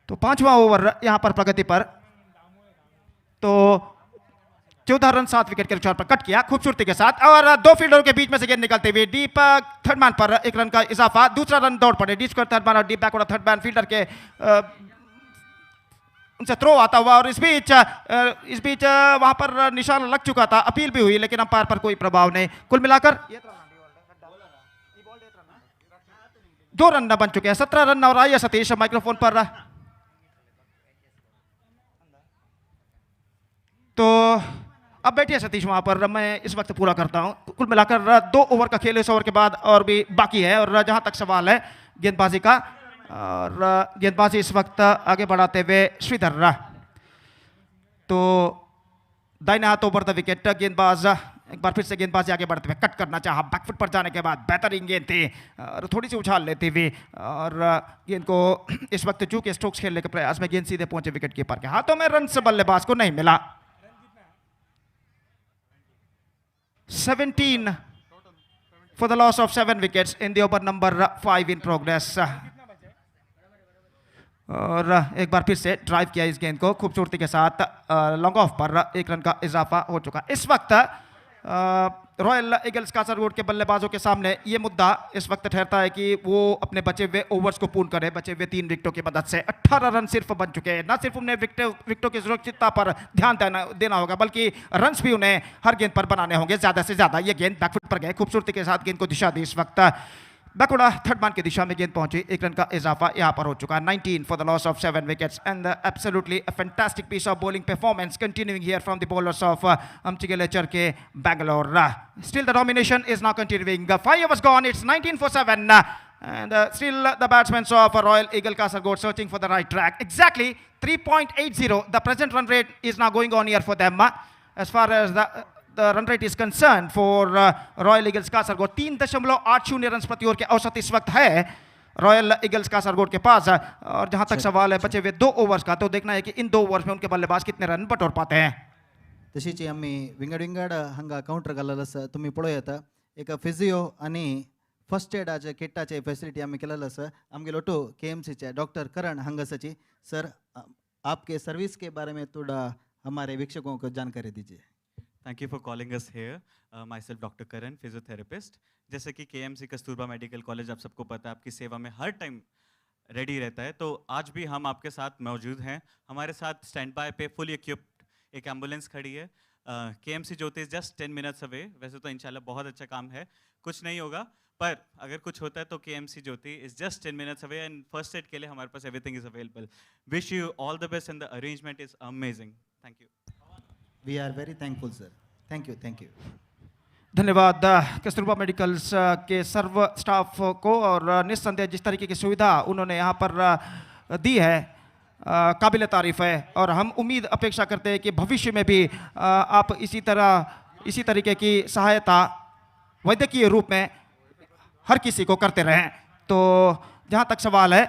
A: तो 5वां ओवर यहां पर प्रगति पर, तो 14 रन 7 विकेट के नुकसान पर कट किया खूबसूरती के साथ और 2 फील्डरों के बीच में से गेंद निकलते हुए डीप थर्ड मैन पर 1 रन का इजाफा। दूसरा रन दौड़ पड़े डी स्क्वायर थर्ड मैन और deep backward third man fielder के उनसे थ्रो आता हुआ और इस बीच वहां पर निशान लग चुका था, अपील भी हुई लेकिन अंपायर पर कोई प्रभाव नहीं। कुल मिलाकर 2 रन बन चुके हैं, 17 रन और आइए सतीश माइक्रोफोन पर। तो अब बैठिए सतीश वहां पर, मैं इस वक्त पूरा करता हूं। कुल मिलाकर 2 ओवर का खेल इस ओवर के बाद और भी बाकी है और जहां तक सवाल है गेंदबाजी का, और गेंदबाजी इस वक्त आगे बढ़ाते हुए श्रीधर, तो दाहिने हाथ ओवर द विकेट गेंदबाज एक बार फिर से गेंदबाजी आगे बढ़ते हुए कट करना चाहा, बैकफुट पर जाने के बाद बेहतरीन गेंद थी और थोड़ी सी उछाल लेती हुई और गेंद को इस वक्त चूंकि स्ट्रोक्स खेलने के प्रयास में गेंद सीधे पहुंचे विकेट कीपर के हाथों में, रन से बल्लेबाज को नहीं मिला। 17 for the loss of 7 wickets in the over number 5 in progress. और एक बार फिर से ड्राइव किया इस गेंद को खूबसूरती के साथ, लॉन्ग ऑफ पर 1 रन का इजाफा हो चुका। इस वक्त रॉयल ईगल्स कासरगोड के बल्लेबाजों के सामने ये मुद्दा इस वक्त ठहरता है कि वो अपने बचे हुए ओवर्स को पूर्ण करें। बचे हुए 3 विकेटों की मदद से 18 रन सिर्फ बन चुके हैं। न सिर्फ उन्हें विकेटों की सुरक्षितता पर ध्यान देना होगा बल्कि रन्स भी उन्हें हर गेंद पर बनाने होंगे ज़्यादा से ज़्यादा। ये गेंद बैकफुट पर गए, खूबसूरती के साथ गेंद को दिशा दी, इस वक्त बैकवर्ड थर्ड मैन की दिशा में गेंद पहुंची, 1 रन का इजाफा यहां पर हो चुका। 19 for the loss of 7 wickets and absolutely a fantastic piece of bowling performance continuing here from the bowlers of Amchigele Charke, Bangalore. Still the domination is now continuing. 5 overs gone, it's 19 for 7 and still the batsmen of Royal Eagle Kasaragod searching for the right track. Exactly 3.80 the present run rate is now going on here for them. As far as the run rate is concerned for Royal Eagles Kasaragod, 3.80 run प्रति over के औसत इस वक्त है royal Eagles Kasaragod के पास। और जहां तक सवाल है बचे हुए 2 ओवर्स का, तो देखना है कि इन 2 ओवर्स में उनके बल्लेबाज कितने रन बटोर पाते हैं।
C: तशीची आम्ही विंगड हांगा काउंटर घालस, तुम्ही पळोवं येता एक फिजिओ आणि फर्स्ट एडाचे किटाचे फॅसिलिटी आम्ही केलेलं आसा। आमगे लोटो KMCचे डॉक्टर करण हांगासची। सर आपके सर्विस के बारे में थोड़ा हमारे वीक्षकों को जानकारी दीजिए।
G: Thank you for calling us here. Myself Dr. Karan, physiotherapist. जैसे कि KMC कस्तूरबा मेडिकल कॉलेज आप सबको पता है आपकी सेवा में हर टाइम रेडी रहता है, तो आज भी हम आपके साथ मौजूद हैं। हमारे साथ स्टैंड बाय पे फुली इक्विप्ड एक एम्बुलेंस खड़ी है। KMC Jyothi is just 10 minutes away. वैसे तो इंशाल्लाह बहुत अच्छा काम है, कुछ नहीं होगा, पर अगर कुछ होता है तो KMC Jyothi is just 10 minutes away and first aid के लिए हमारे पास everything is available. Wish you all the best and the arrangement is amazing. Thank you.
C: We are very thankful sir. Thank you.
A: धन्यवाद कस्तूरबा मेडिकल्स के सर्व staff को, और निस्संदेह जिस तरीके की सुविधा उन्होंने यहाँ पर दी है काबिल तारीफ है। और हम उम्मीद अपेक्षा करते हैं कि भविष्य में भी आप इसी तरीके की सहायता वैद्यकीय रूप में हर किसी को करते रहें। तो जहाँ तक सवाल है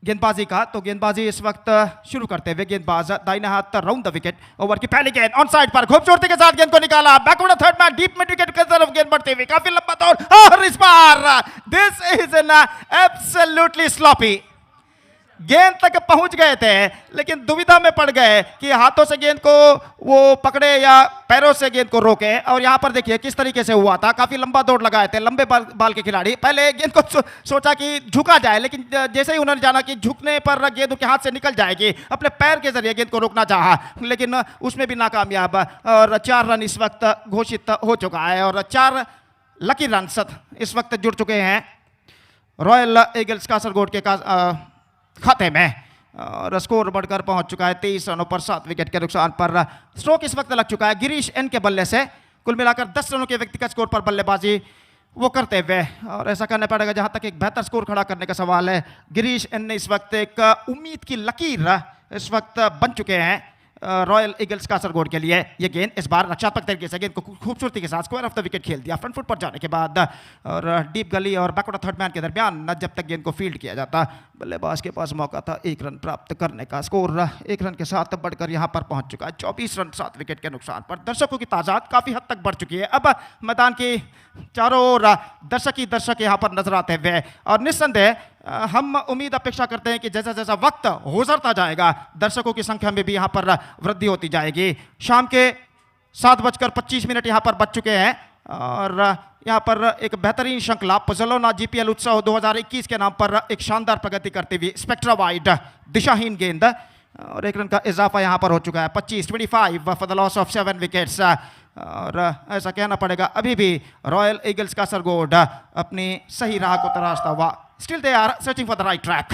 A: गेंदबाजी का, तो गेंदबाजी इस वक्त शुरू करते हुए गेंदबाज दाहिने हाथ राउंड द विकेट, ओवर की पहली गेंद ऑन साइड पर खूबसूरती के साथ गेंद को निकाला, backward third man deep mid wicket की तरफ गेंद बढ़ते हुए काफी लंबा दौड़, और इस बार this is an absolutely sloppy. गेंद तक पहुंच गए थे लेकिन दुविधा में पड़ गए कि हाथों से गेंद को वो पकड़े या पैरों से गेंद को रोके। और यहां पर देखिए किस तरीके से हुआ था, काफी लंबा दौड़ लगाए थे लंबे बाल के खिलाड़ी। पहले गेंद को सोचा कि झुका जाए, लेकिन जैसे ही उन्होंने जाना कि झुकने पर गेंद उनके हाथ से निकल जाएगी, अपने पैर के जरिए गेंद को रोकना चाहा लेकिन उसमें भी नाकामयाब। और 4 रन इस वक्त घोषित हो चुका है और 4 लकी रन इस वक्त जुड़ चुके हैं रॉयल ईगल्स कासरगोड के खाते में। और स्कोर बढ़कर पहुंच चुका है 23 रनों पर 7 विकेट के नुकसान पर। स्ट्रोक इस वक्त लग चुका है गिरीश एन के बल्ले से। कुल मिलाकर 10 रनों के व्यक्तिगत स्कोर पर बल्लेबाजी वो करते हुए, और ऐसा करना पड़ेगा जहां तक एक बेहतर स्कोर खड़ा करने का सवाल है। गिरीश एन ने इस वक्त एक उम्मीद की लकीर इस वक्त बन चुके हैं रॉयल ईगल्स कासरगोड के लिए। ये गेंद इस बार रक्षात्मक तरीके से गेंद को खूबसूरती के साथ स्क्वायर ऑफ द विकेट खेल दिया फ्रंट फुट पर जाने के बाद, और डीप गली और बैकवर्ड थर्ड मैन के दरमियान जब तक गेंद को फील्ड किया जाता, बल्लेबाज के पास मौका था 1 रन प्राप्त करने का। स्कोर 1 रन के साथ बढ़कर यहां पर पहुंच चुका है 24 रन 7 विकेट के नुकसान पर। दर्शकों की तादाद काफी हद तक बढ़ चुकी है। अब मैदान की चारों ओर दर्शक ही दर्शक यहां पर नजर आते हुए, और निस्संदेह हम उम्मीद अपेक्षा करते हैं कि जैसा जैसा वक्त गुजरता जाएगा दर्शकों की संख्या में भी यहां पर वृद्धि होती जाएगी। शाम के 7:25 यहां पर बज चुके हैं, और यहां पर एक बेहतरीन श्रृंखला पुजलोना जीपीएल उत्सव 2021 के नाम पर एक शानदार प्रगति करती हुई स्पेक्ट्रा वाइड दिशाहीन गेंद, और 1 रन का इजाफा यहां पर हो चुका है। 25 for the loss of 7 wickets, और ऐसा कहना पड़ेगा अभी भी रॉयल ईगल्स कासरगोड अपनी सही राह को तराशता हुआ, still they are searching for the right track.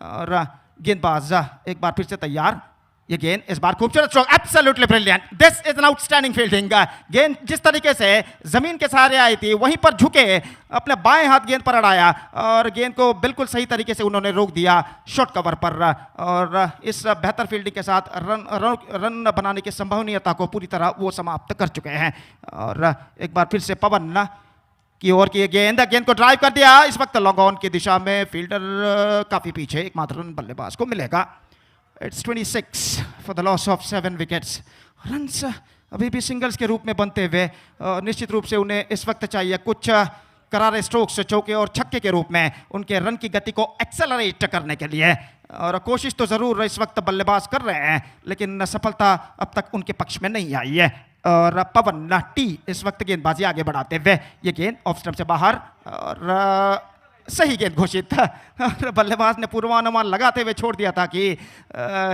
A: और गेंदबाज एक बार फिर से तैयार। ये गेंद इस बार खूबसूरत stroke, absolutely brilliant, this is an outstanding fielding. गेंद जिस तरीके से जमीन के सहारे आई थी वहीं पर झुके अपने बाएं हाथ गेंद पर अड़ाया, और गेंद को बिल्कुल सही तरीके से उन्होंने रोक दिया शॉर्ट कवर पर, और इस बेहतर फील्डिंग के साथ रन बनाने की संभावनीयता को पूरी तरह वो समाप्त कर चुके हैं। और एक बार फिर से पवन की ओर की गेंद को ड्राइव कर दिया, इस वक्त लॉन्ग ऑन की दिशा में, फील्डर काफी पीछे, एकमात्र रन बल्लेबाज को मिलेगा। It's 26 for the loss of 7 wickets. Runs अभी भी सिंगल्स के रूप में बनते हुए निश्चित रूप से उन्हें इस वक्त चाहिए कुछ करारे स्ट्रोक्स चौके और छक्के के रूप में उनके रन की गति को एक्सेलरेट करने के लिए, और कोशिश तो ज़रूर इस वक्त बल्लेबाज कर रहे हैं, लेकिन सफलता अब तक उनके पक्ष में नहीं आई है। और पवन टी इस वक्त गेंदबाजी आगे बढ़ाते हुए, ये गेंद ऑफ स्टंप से बाहर, और सही गेंद घोषित था, और बल्लेबाज ने पूर्वानुमान लगाते हुए छोड़ दिया था कि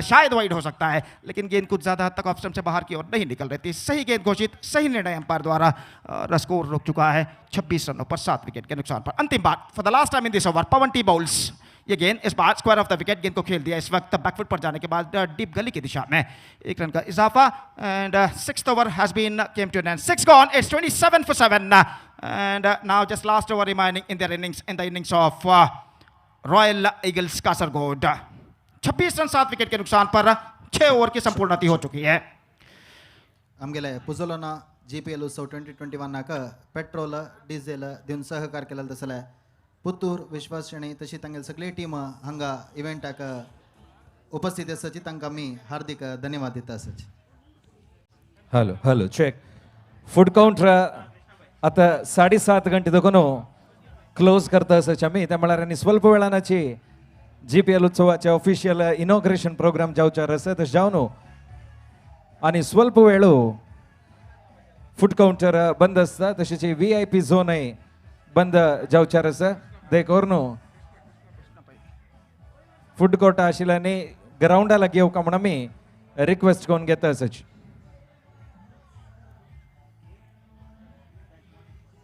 A: शायद वाइड हो सकता है, लेकिन गेंद कुछ ज़्यादा हद तक ऑफ स्टंप से बाहर की ओर नहीं निकल रही थी। सही गेंद घोषित, सही निर्णय अंपायर द्वारा, और स्कोर रुक चुका है 26 रनों पर 7 विकेट के नुकसान पर। अंतिम बार for the last time in this over, Pawan T bowls. ये गेंद इस बार स्क्वायर ऑफ द विकेट, गेंद को खेल दिया इस वक्त बैकफुट पर जाने के बाद डीप गली की दिशा में, 1 रन का इजाफा, and 6th over has been came to an end, 6 gone, it's 27 for 7, and now just last over remaining in their innings, in the innings of Royal Eagles Kasaragod. 26 run 7 wicket के नुकसान पर 6 over की संपूर्णति हो चुकी है।
C: आमगेले पुजोलोना जीपीएल उत्सव 2021 नाक पेट्रोल डीझेल दिवन सहकार केला तसले पुत्तूर विश्वासणी तशी तांगेल सगळी टीम हांगा इव्हेंटाक उपस्थित आसाची तांकां आमी हार्दिक धन्यवाद दिता आसाची।
B: हॅलो चेक फूड काउंटर आता 7:30 गंटे दोन क्लोज करता आसाची आमी, त्या म्हळ्यार आनी स्वल्प वेळानाची जीपीएल उत्सवाचे ऑफिशियल इनॉग्रेशन प्रोग्राम जावचार आसा, तशें जावन आनी स्वल्प वेळो फूड काउंटर बंद आसता, तशेंच VIP झोनय बंद जावचार आसा, देखोर न्हू फूड कोर्ट आशिल्ल्यानी ग्राउंडा लागीं येवका म्हण आमी रिक्वेस्ट करून घेता आसाची।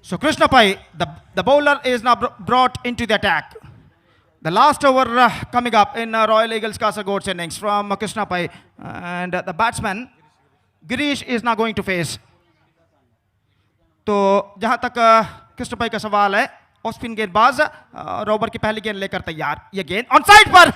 A: So Krishnapai, the bowler is now brought into the attack. The last over coming up in Royal Eagles Kasagod's innings from Krishnapai, and the batsman Girish is now going to face. तो जहां तक कृष्णपाई का सवाल है, off spin गेंदबाज over की पहली गेंद लेकर तैयार। ये गेंद ऑन साइड पर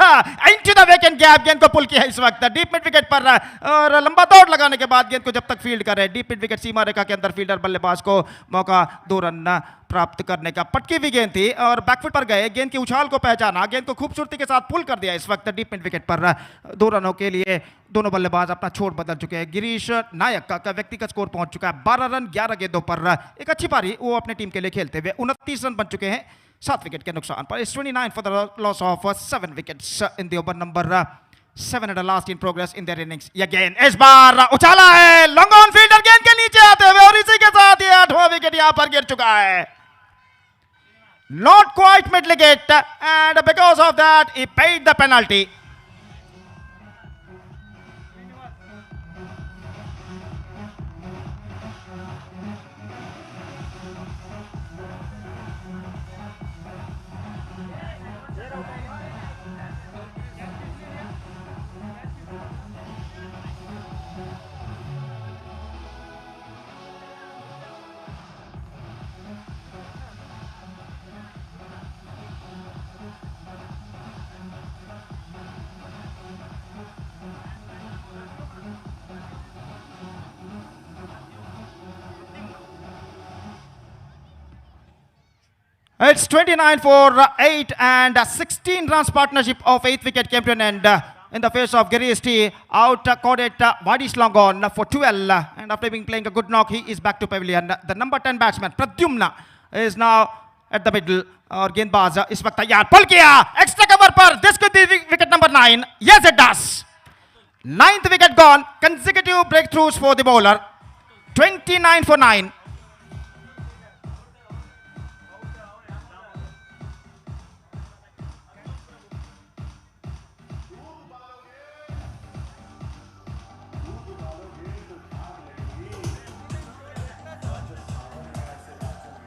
A: इनटू द वेकेंट गैप, गेंद को पुल किया इस वक्त डीप मिड विकेट पर, और लंबा दौड़ लगाने के बाद गेंद को जब तक फील्ड करे, डीप मिड विकेट सीमा रेखा के अंदर फील्डर बल्लेबाज को मौका 2 रन प्राप्त करने का। पटकी हुई गेंद थी और बैकफुट पर गए, गेंद की उछाल को पहचाना, गेंद को खूबसूरती के साथ पुल कर दिया इस वक्त डीप मिड विकेट पर। 2 रनों के लिए दोनों बल्लेबाज अपना छोड़ बदल चुके हैं। गिरीश नायक का व्यक्तिगत स्कोर पहुंच चुका है 12 रन 11 गेंदों पर, एक अच्छी पारी वो अपनी टीम के लिए खेलते हुए। 29 रन बन चुके हैं 7 विकेट के नुकसान पर। It's 29 for the loss of 7 wickets in the over number 7 and the last in progress in their innings. ये गेंद इस बार उछाला है लॉन्ग ऑन, फील्डर गेंद के नीचे आते हुए, और इसी के साथ ये 8वां विकेट यहां पर गिर चुका है। Not quite mid-wicket, and because of that he paid the penalty. It's 29 for 8 and 16 runs partnership of 8th wicket came to an end in the face of Gary ST. Out caught Vadis Longon for 12 and after being playing a good knock, he is back to pavilion. The number 10 batsman Pradyumna is now at the middle और गेंदबाज इस वक्त तैयार पुल किया extra cover पर this could be wicket number 9. Yes, it does. 9th wicket gone. Consecutive breakthroughs for the bowler. 29 for 9.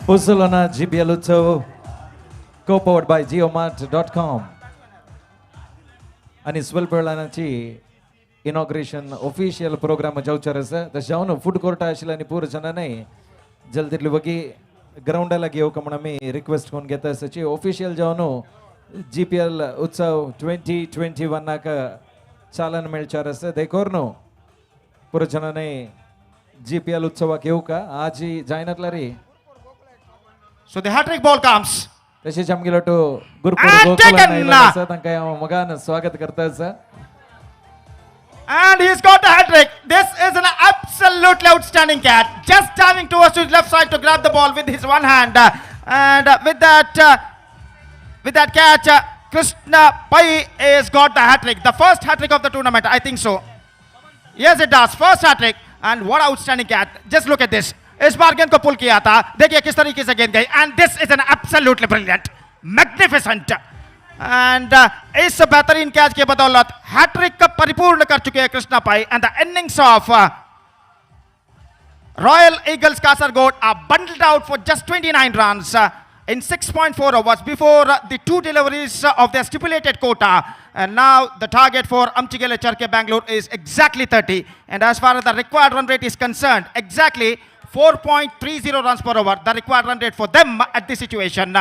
B: Barcelona GBL उत्सव co-powered by geomart.com आणि स्वल्पवेळाची inauguration official programme जावचार आसा तशें जावन फूड कोर्ट आशिल्लें आनी पूर जाणांनी जल्दी वगी ग्राउंडाला घेवक म्हण आमी रिक्वेस्ट करून घेता आसाची ऑफिशियल जावन GPL उत्सव 2021 चालन मेळचार आसा देखोर न्हू पूर जाणांनी GPL उत्सवाक येवका आज जायनातला रे
A: So the hat-trick ball comes.
B: तसेच आमगेलो तो गुरुपूर
A: And
B: गोकुलान
A: taken!
B: आयिल्लो आसा तांकां हांव मोगान स्वागत करता आसा
A: And he's got a hat-trick. This is an absolutely outstanding catch. Just diving towards his left side to grab the ball with his one hand. And with that catch, Krishna Pai has got the hat-trick. The first hat-trick of the tournament, I think so. Yes, it does. First hat-trick. And what outstanding catch. Just look at this. इस बार गेंद को पुल किया था देखिए किस तरीके से गेंद गई and this is an absolutely brilliant magnificent and इस बेहतरीन कैच की बदौलत हैट्रिक का परिपूर्ण कर चुके हैं Krishna Pai and the innings of Royal Eagles Kasaragod are bundled out for just 29 runs in 6.4 overs before the 2 deliveries of their stipulated quota, and now the target for Amchigele Charke Bangalore is exactly 30, and as far as the required run rate is concerned, exactly 4.30 runs per over, the required run rate for them at this situation.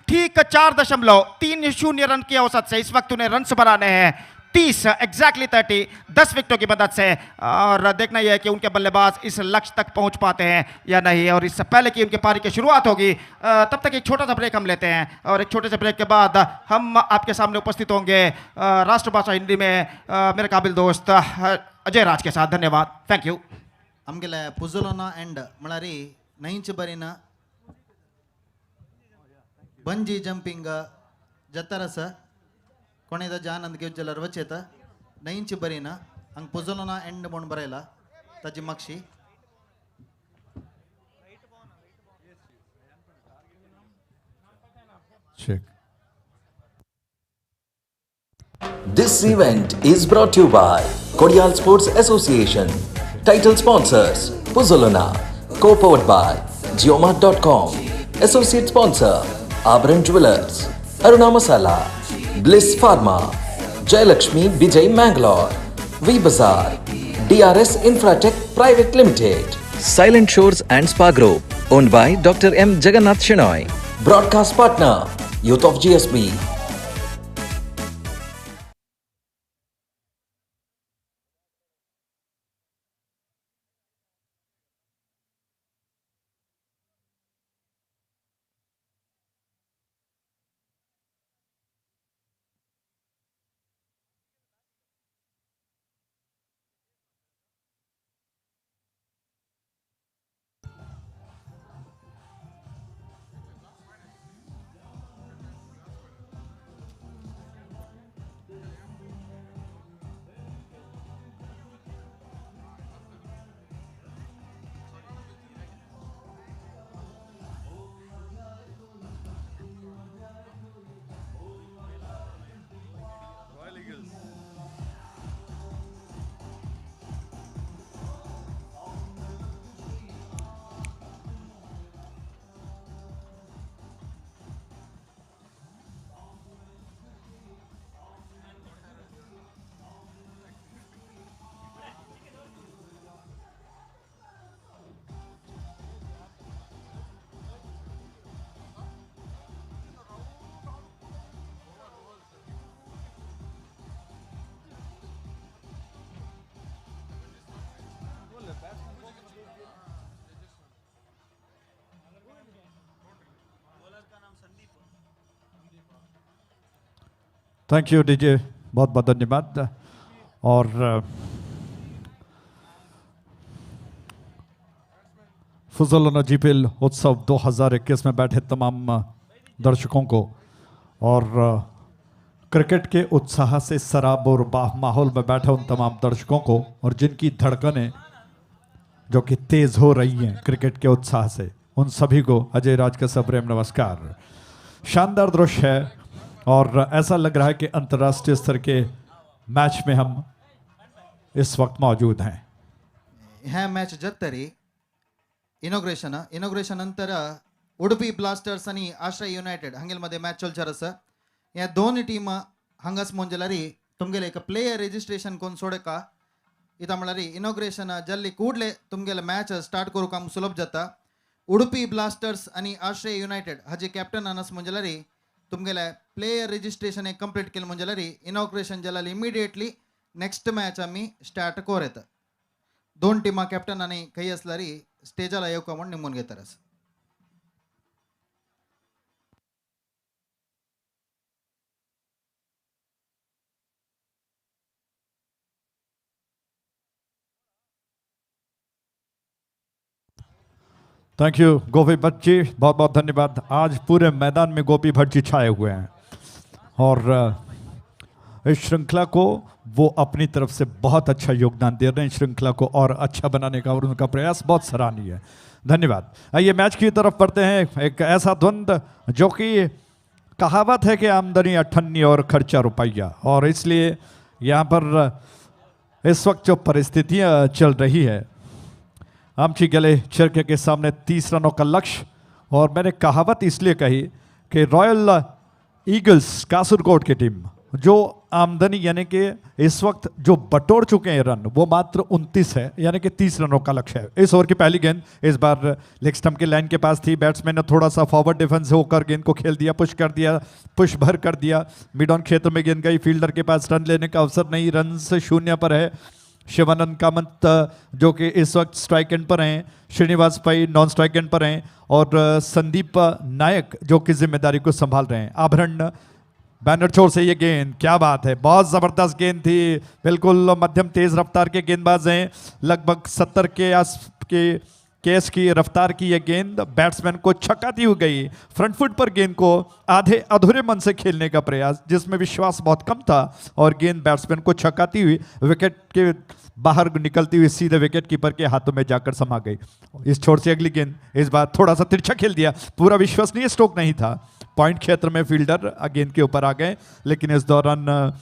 A: ठीक 4.30 run की औसत से इस वक्त उन्हें runs बनाने हैं 30 exactly 30 10 विकेटों की मदद से और देखना यह है कि उनके बल्लेबाज इस लक्ष्य तक पहुंच पाते हैं या नहीं और इससे पहले कि उनकी पारी की शुरुआत होगी तब तक एक छोटा सा ब्रेक हम लेते हैं और एक छोटे से ब्रेक के बाद हम आपके सामने उपस्थित होंगे राष्ट्रभाषा हिंदी में मेरे काबिल दोस्त अजय राज के साथ धन्यवाद थैंक यू
C: आमगेले पुजोलोना एंड म्हळ्यारी 9 बरीना बंजी जंपिंग जत्तरस कोणेदा जानंद गेवजलर वचेत 9 बरीना हंग पुजोलोना एंड म्हूण बरयला ताजी मागशी
F: This event is brought to you by Kodial Sports Association. Title sponsors Puzzolona. Co-powered by geomart.com. Associate sponsor Abran Jewelers. Aruna Masala. Bliss Pharma. Jayalakshmi Vijay Mangalore. V Bazaar. DRS Infratech Private Limited.
H: Silent Shores and Spa Group, owned by Dr. M. Jagannath Shenoy.
F: Broadcast partner Youth of GSB.
I: Thank you DJ, बहुत बहुत धन्यवाद। और फुजलोना GPL उत्सव 2021 में बैठे तमाम दर्शकों को और क्रिकेट के उत्साह से सराब और माहौल में बैठे उन तमाम दर्शकों को और जिनकी धड़कनें जो कि तेज हो रही हैं क्रिकेट के उत्साह से, उन सभी को अजय राज का सप्रेम नमस्कार। शानदार दृश्य है और ऐसा लग रहा है कि अंतर्राष्ट्रीय स्तर के मैच में हम इस वक्त मौजूद हैं।
C: ह्या मॅच जत्तरी इनॉग्रेशन नंतर उडुपी ब्लास्टर्स आणि आश्रय युनायटेड हांगेलमध्ये मॅच चलचार आसा। ह्या दोन टीम हांगास मोंजलारी तुमगेले एक प्लेयर रजिस्ट्रेशन कोण सोडका इता म्हळ्यारी इनॉग्रेशन जल्ली कूडले तुमगेले मॅच स्टार्ट करूंक आमकां सुलभ जाता। उडुपी ब्लास्टर्स आणि आश्रय युनायटेड हाजे कॅप्टन आनस मोंजलारी तुमगेले प्लेयर रजिस्ट्रेशन एक कंप्लीट केलें मोंजलारी इनॉग्रेशन जल्ला इमिडिएटली नेक्स्ट मॅच आमी स्टार्ट कोर येता। दोन टीमा कॅप्टन आणि काही असल्यारी स्टेजाला येवका म्हूण निमून घेतात।
I: थैंक यू गोपी भट्ट जी, बहुत बहुत धन्यवाद। आज पूरे मैदान में गोपी भट्ट जी छाए हुए हैं और इस श्रृंखला को वो अपनी तरफ से बहुत अच्छा योगदान दे रहे हैं। श्रृंखला को और अच्छा बनाने का और उनका प्रयास बहुत सराहनीय है, धन्यवाद। आइए मैच की तरफ बढ़ते हैं। एक ऐसा द्वंद्व जो कि कहावत है कि आमदनी अठन्नी और खर्चा रुपया, और इसलिए यहाँ पर इस वक्त जो परिस्थितियाँ चल रही है, आमची गले चिरके के सामने 30 रनों का लक्ष्य, और मैंने कहावत इसलिए कही कि रॉयल ईगल्स कासरगोड की टीम जो आमदनी यानी कि इस वक्त जो बटोर चुके हैं रन वो मात्र 29 है, यानी कि 30 रनों का लक्ष्य है। इस ओवर की पहली गेंद इस बार लेग स्टंप की लाइन के पास थी, बैट्समैन ने थोड़ा सा फॉरवर्ड डिफेंस होकर गेंद को खेल दिया, पुश कर दिया, पुश भर कर दिया। मिड ऑन क्षेत्र में गेंद गई, फील्डर के पास रन लेने का अवसर नहीं, रन से शून्य पर है। शिवानंद कामत जो कि इस वक्त स्ट्राइक एंड पर हैं, श्रीनिवास पई नॉन स्ट्राइक एंड पर हैं, और संदीप नायक जो कि जिम्मेदारी को संभाल रहे हैं। आभरण बैनर छोर से ये गेंद, क्या बात है, बहुत ज़बरदस्त गेंद थी, बिल्कुल मध्यम तेज रफ्तार के गेंदबाज हैं, लगभग 70 के आस के केस की रफ्तार की यह गेंद बैट्समैन को छक्काती हुई गई। फ्रंट फुट पर गेंद को आधे अधूरे मन से खेलने का प्रयास, जिसमें विश्वास बहुत कम था, और गेंद बैट्समैन को छक्काती हुई विकेट के बाहर निकलती हुई सीधे विकेट कीपर के हाथों में जाकर समा गई। इस छोर से अगली गेंद इस बार थोड़ा सा तिरछा खेल दिया, पूरा विश्वसनीय स्ट्रोक नहीं था। पॉइंट क्षेत्र में फील्डर गेंद के ऊपर आ गए, लेकिन इस दौरान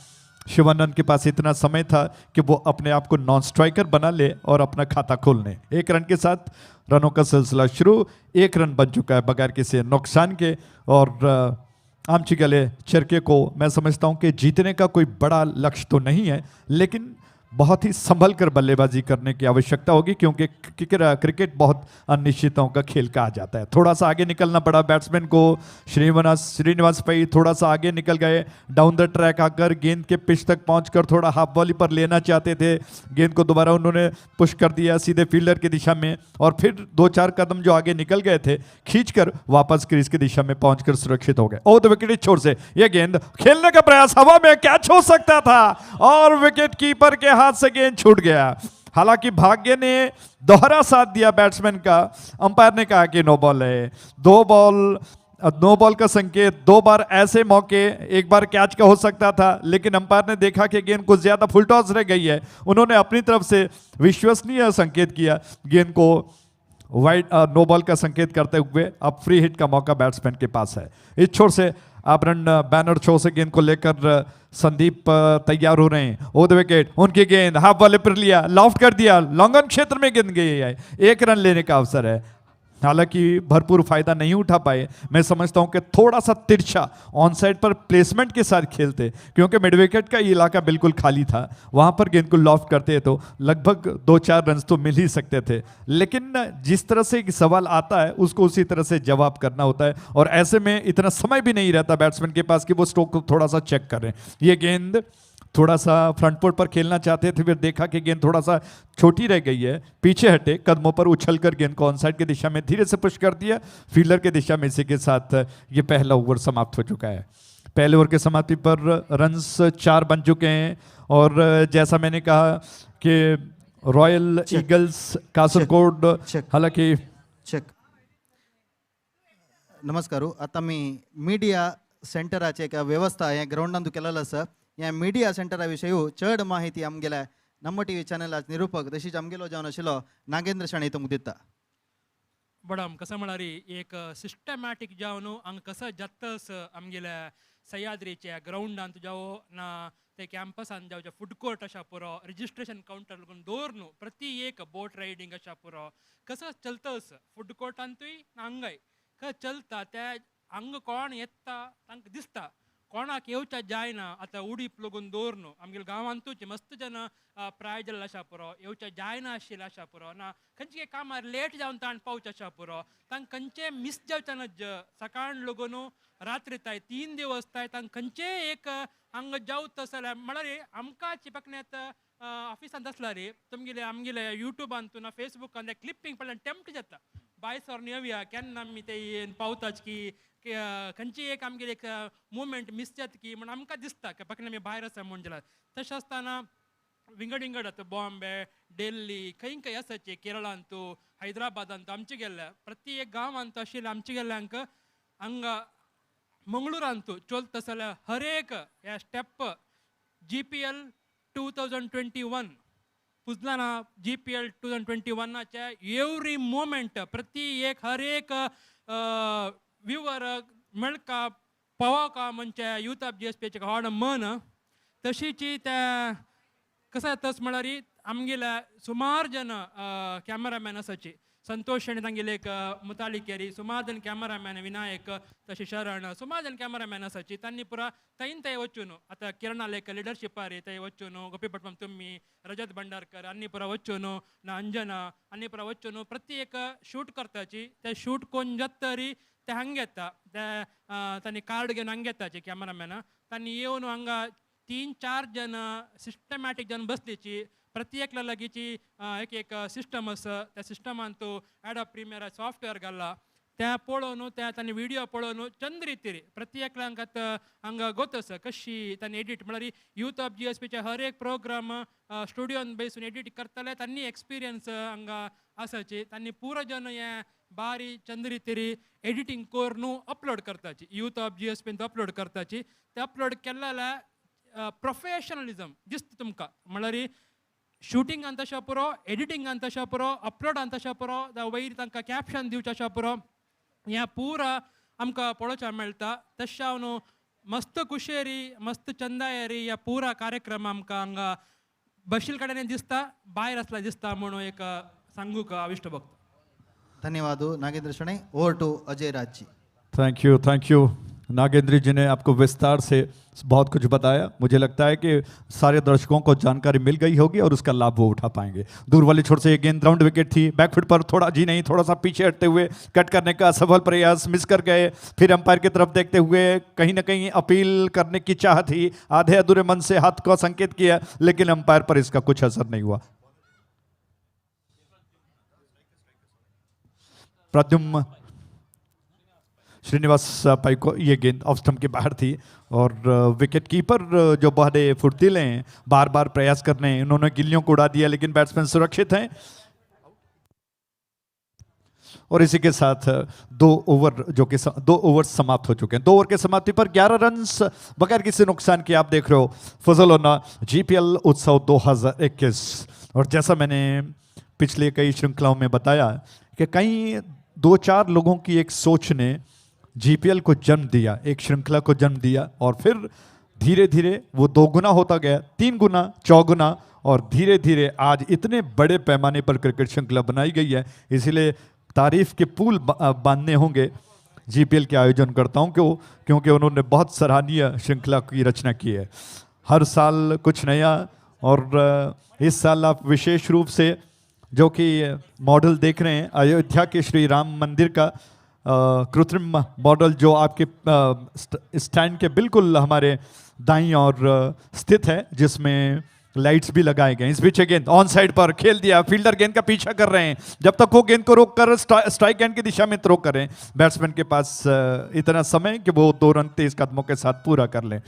I: शिवानंद के पास इतना समय था कि वो अपने आप को नॉन स्ट्राइकर बना ले और अपना खाता खोल ले। 1 रन के साथ रनों का सिलसिला शुरू, 1 रन बन चुका है बगैर किसी नुकसान के, और आमची गले चिरके को मैं समझता हूं कि जीतने का कोई बड़ा लक्ष्य तो नहीं है, लेकिन बहुत ही संभल कर बल्लेबाजी करने की आवश्यकता होगी, क्योंकि क्रिकेट बहुत अनिश्चितताओं का खेल कहा जाता है। थोड़ा सा आगे निकलना पड़ा बैट्समैन को, श्रीनिवास पई थोड़ा सा आगे निकल गए, डाउन द ट्रैक आकर गेंद के पिच तक पहुंचकर थोड़ा हाफ वॉली पर लेना चाहते थे, गेंद को दोबारा उन्होंने पुश कर दिया सीधे फील्डर की दिशा में, और फिर 2-4 कदम जो आगे निकल गए थे खींचकर वापस क्रीज की दिशा में पहुंचकर सुरक्षित हो गए। ओ द विकेट छोर से यह गेंद खेलने का प्रयास, हवा में कैच हो सकता था और विकेट कीपर के हाथ से गेंद छूट गया। हालांकि भाग्य ने दोहरा साथ दिया बैट्समैन का, अंपायर ने कहा कि नो बॉल है, नो बॉल का संकेत। 2 बार ऐसे मौके, एक बार कैच का हो सकता था, लेकिन अंपायर ने देखा कि गेंद कुछ ज्यादा फुल टॉस रह गई है, उन्होंने अपनी तरफ से विश्वसनीय संकेत किया, गेंद को वाइड नो बॉल का संकेत करते हुए अब फ्री हिट का मौका बैट्समैन के पास है। इस छोर से आभरण बैनर छो से गेंद को लेकर संदीप तैयार हो रहे हैं। ओ द विकेट, उनकी गेंद हाफ वाले पर लिया, लॉफ्ट कर दिया, लॉन्ग ऑन क्षेत्र में गेंद गई है, 1 रन लेने का अवसर है। हालांकि भरपूर फायदा नहीं उठा पाए। मैं समझता हूं कि थोड़ा सा तिरछा ऑन साइड पर प्लेसमेंट के साथ खेलते, क्योंकि मिड विकेट का इलाका बिल्कुल खाली था, वहां पर गेंद को लॉफ्ट करते तो लगभग 2-4 रन तो मिल ही सकते थे। लेकिन जिस तरह से सवाल आता है उसको उसी तरह से जवाब करना होता है, और ऐसे में इतना समय भी नहीं रहता बैट्समैन के पास कि वो स्ट्रोक को थोड़ा सा चेक करें। ये गेंद थोड़ा सा फ्रंट फुट पर खेलना चाहते थे, फिर देखा कि गेंद थोड़ा सा छोटी रह गई है, पीछे हटे, कदमों पर उछलकर गेंद को ऑन साइड की दिशा में धीरे से पुश कर दिया फील्डर की दिशा में। इसी के साथ ये पहला ओवर समाप्त हो चुका है। पहले ओवर के समाप्ति पर रन्स 4 बन चुके हैं और जैसा मैंने कहा कि रॉयल ईगल्स कासरगोड हालांकि
C: चेक नमस्कार आता मी मिडिया सेंटराचे एक व्यवस्था हे ग्राउंडांतू केलेलं आसा ह्या मिडिया सेंटरा विशयी चड माहिती आमगेल्या नम्म टीव्ही चॅनल निरूपक तशीच आमगेलो जावन आशिल्लो नागेंद्र शाणे तुमकां दिता
J: बडम कसं म्हळ्यार एक सिस्टमॅटिक जावन हांगा कसं जातस आमगेल्या सह्याद्रीच्या ग्राउंडांत जावं ना ते कॅम्पसान जावचे फूड कोर्ट अशा पुरो रजिस्ट्रेशन काउंटर लागून दवरनू प्रति एक बोट रायडिंग अशा पुरो कसं चलतस फूड कोर्टांतूय हांगाय कसं चलता त्या हांगा कोण येता तांकां दिसता कोणाक येवच्या जायना आतां उडीप लागून दवरनू आमगेल्या गांवांतूच मस्त जन प्राय जाल्लो आसा पुरो येवच्या जायना आशिल्लो आसा पुरो ना खंयचे कामार लेट जावन ताण पावचे आसा पुरो तांकां खंयचे मिस जावचे ना सकाळ लागून रात्री ताय 3 दिवस ताय तांकां खंयचे एक हांगा जावता जाल्यार म्हळ्यार आमकां चिपकण्यात ऑफिसांत आसला रे तुमगेले आमगेले युट्यूबांतून फेसबुकान क्लिपिंग पडल्यार टेम्प्ट जाता बायसोर येवया केन्ना आमी ते पावताच की खंयची एक आमगेली एक मुवमेंट मिस जाता की म्हण आमकां दिसता की फक्त आमी भायर आसा म्हण जाल्यार तशें आसतना विंगड विंगड आतां बॉम्बे दिल्ली खंय खंय आसाचे केरळांतू हैदराबादांत आमचे गेल्ले प्रति एक गांवांत आशिल्ले आमचे गेल्ल्यांक हांगा मंगळुरांतू चलता जाल्यार हर एक ह्या स्टेप GPL 2021 पुजलाना GPL 2021च्या एवरी मोमेंट प्रति एक हर एक व्ह्यूवर मेळका पवाका म्हणजे यूथ ऑफ GSPचे व्हड मन तशीची त्या कसं तस म्हळ्यार आमगेल्या सुमार जन कॅमेरामॅन आसाचे संतोष शेणे तांगेले एक मुतालिकेरी सुमार जन कॅमेरामॅन विनायक तशें शरण सुमार जन कॅमेरामॅन आसाचे तांणी पुरा थंय वचून आतां किरणाल एक लिडरशिपार थंय वचून गोपी भटम तुमी रजत भंडारकर आनी पुरा वचून ना अंजना आनी पुरा वचून प्रति एक शूट करताची ते शूट कोण तरी ते हांगा येता ते तांणी कार्ड घेवन हांगा येताचे कॅमेरामॅन तांणी येवन हांगा 3-4 जन सिस्टमॅटीक जन बसलीची प्रत्येक लागीची एक सिस्टम आसा त्या सिस्टमान तो एडोब प्रिमियर सॉफ्टवेअर घाला त्या पळोवन त्या तांणी व्हिडिओ पळोवन चंद रितीरी प्रत्येकांक हांगा गोत आसा कशी तांणी एडिट म्हळ्यार यूथ ऑफ GSPचे हर एक प्रोग्राम स्टुडियोन बसून एडिट करतले तांणी एक्सपिरियन्स हांगा आसाची तांणी पुरो जन हे बारी चंद रितीरी एडिटींग करून अपलोड करताची यूथ ऑफ GSP अपलोड करताची ते अपलोड केल्ले प्रोफेशनलिझम दिसता तुमकां म्हळ्यार शूटिंगान तशें पुरो एडिटिंगान तशें पुरो अपलोडान तशें पुरो वयर तांकां कॅप्शन दिवचें अशें पुरो हें पुरा आमकां पळोवचें मेळटा तशें न्हू मस्त कुशेरी मस्त चंदायेरी ह्या पुरा कार्यक्रम आमकां हांगा बशील कडेन दिसता भायर आसला दिसता म्हणून एक सांगूक आविश्ट भक्त
C: धन्यवाद Nagendra Shenoy over to Ajay Raj ji
I: thank you Nagendra ji ने आपको विस्तार से बहुत कुछ बताया। मुझे लगता है कि सारे दर्शकों को जानकारी मिल गई होगी और उसका लाभ वो उठा पाएंगे। दूर वाले छोर से एक गेंद राउंड विकेट थी, बैकफुट पर थोड़ा सा पीछे हटते हुए कट करने का सफल प्रयास मिस कर गए। फिर अंपायर की तरफ देखते हुए कहीं ना कहीं अपील करने की चाह थी, आधे अधूरे मन से हाथ को संकेत किया, लेकिन अंपायर पर इसका कुछ असर नहीं हुआ। प्रद्युम्न श्रीनिवास भाई को ये गेंद ऑफ स्टंप के बाहर थी और विकेट कीपर जो बड़े फुर्तीले हैं, बार बार प्रयास कर रहे हैं, उन्होंने गिल्लियों को उड़ा दिया लेकिन बैट्समैन सुरक्षित हैं। और इसी के साथ 2 ओवर समाप्त हो चुके हैं। 2 ओवर के समाप्ति पर 11 रन्स बगैर किसी नुकसान के आप देख रहे हो फजलोना GPL उत्सव 2021। और जैसा मैंने पिछले कई श्रृंखलाओं में बताया कि कई 2-4 लोगों की एक सोच ने GPL को जन्म दिया, एक श्रृंखला को जन्म दिया और फिर धीरे धीरे वो 2 गुना होता गया, 3 गुना, 4 गुना और धीरे धीरे आज इतने बड़े पैमाने पर क्रिकेट श्रृंखला बनाई गई है। इसीलिए तारीफ के पुल बांधने होंगे GPL के आयोजनकर्ताओं को, क्योंकि उन्होंने बहुत सराहनीय श्रृंखला की रचना की है। हर साल कुछ नया और इस साल आप विशेष रूप से जो कि मॉडल देख रहे हैं अयोध्या के श्री राम मंदिर का कृत्रिम मॉडल जो आपके स्टैंड के बिल्कुल हमारे दाईं और स्थित है, जिसमें लाइट्स भी लगाए गए। इस पीछे गेंद ऑन साइड पर खेल दिया, फील्डर गेंद का पीछा कर रहे हैं, जब तक वो गेंद को रोक कर स्ट्राइक एंड की दिशा में थ्रो करें। बैट्समैन के पास इतना समय कि वो 2 रन तेज कदमों के साथ पूरा कर लें।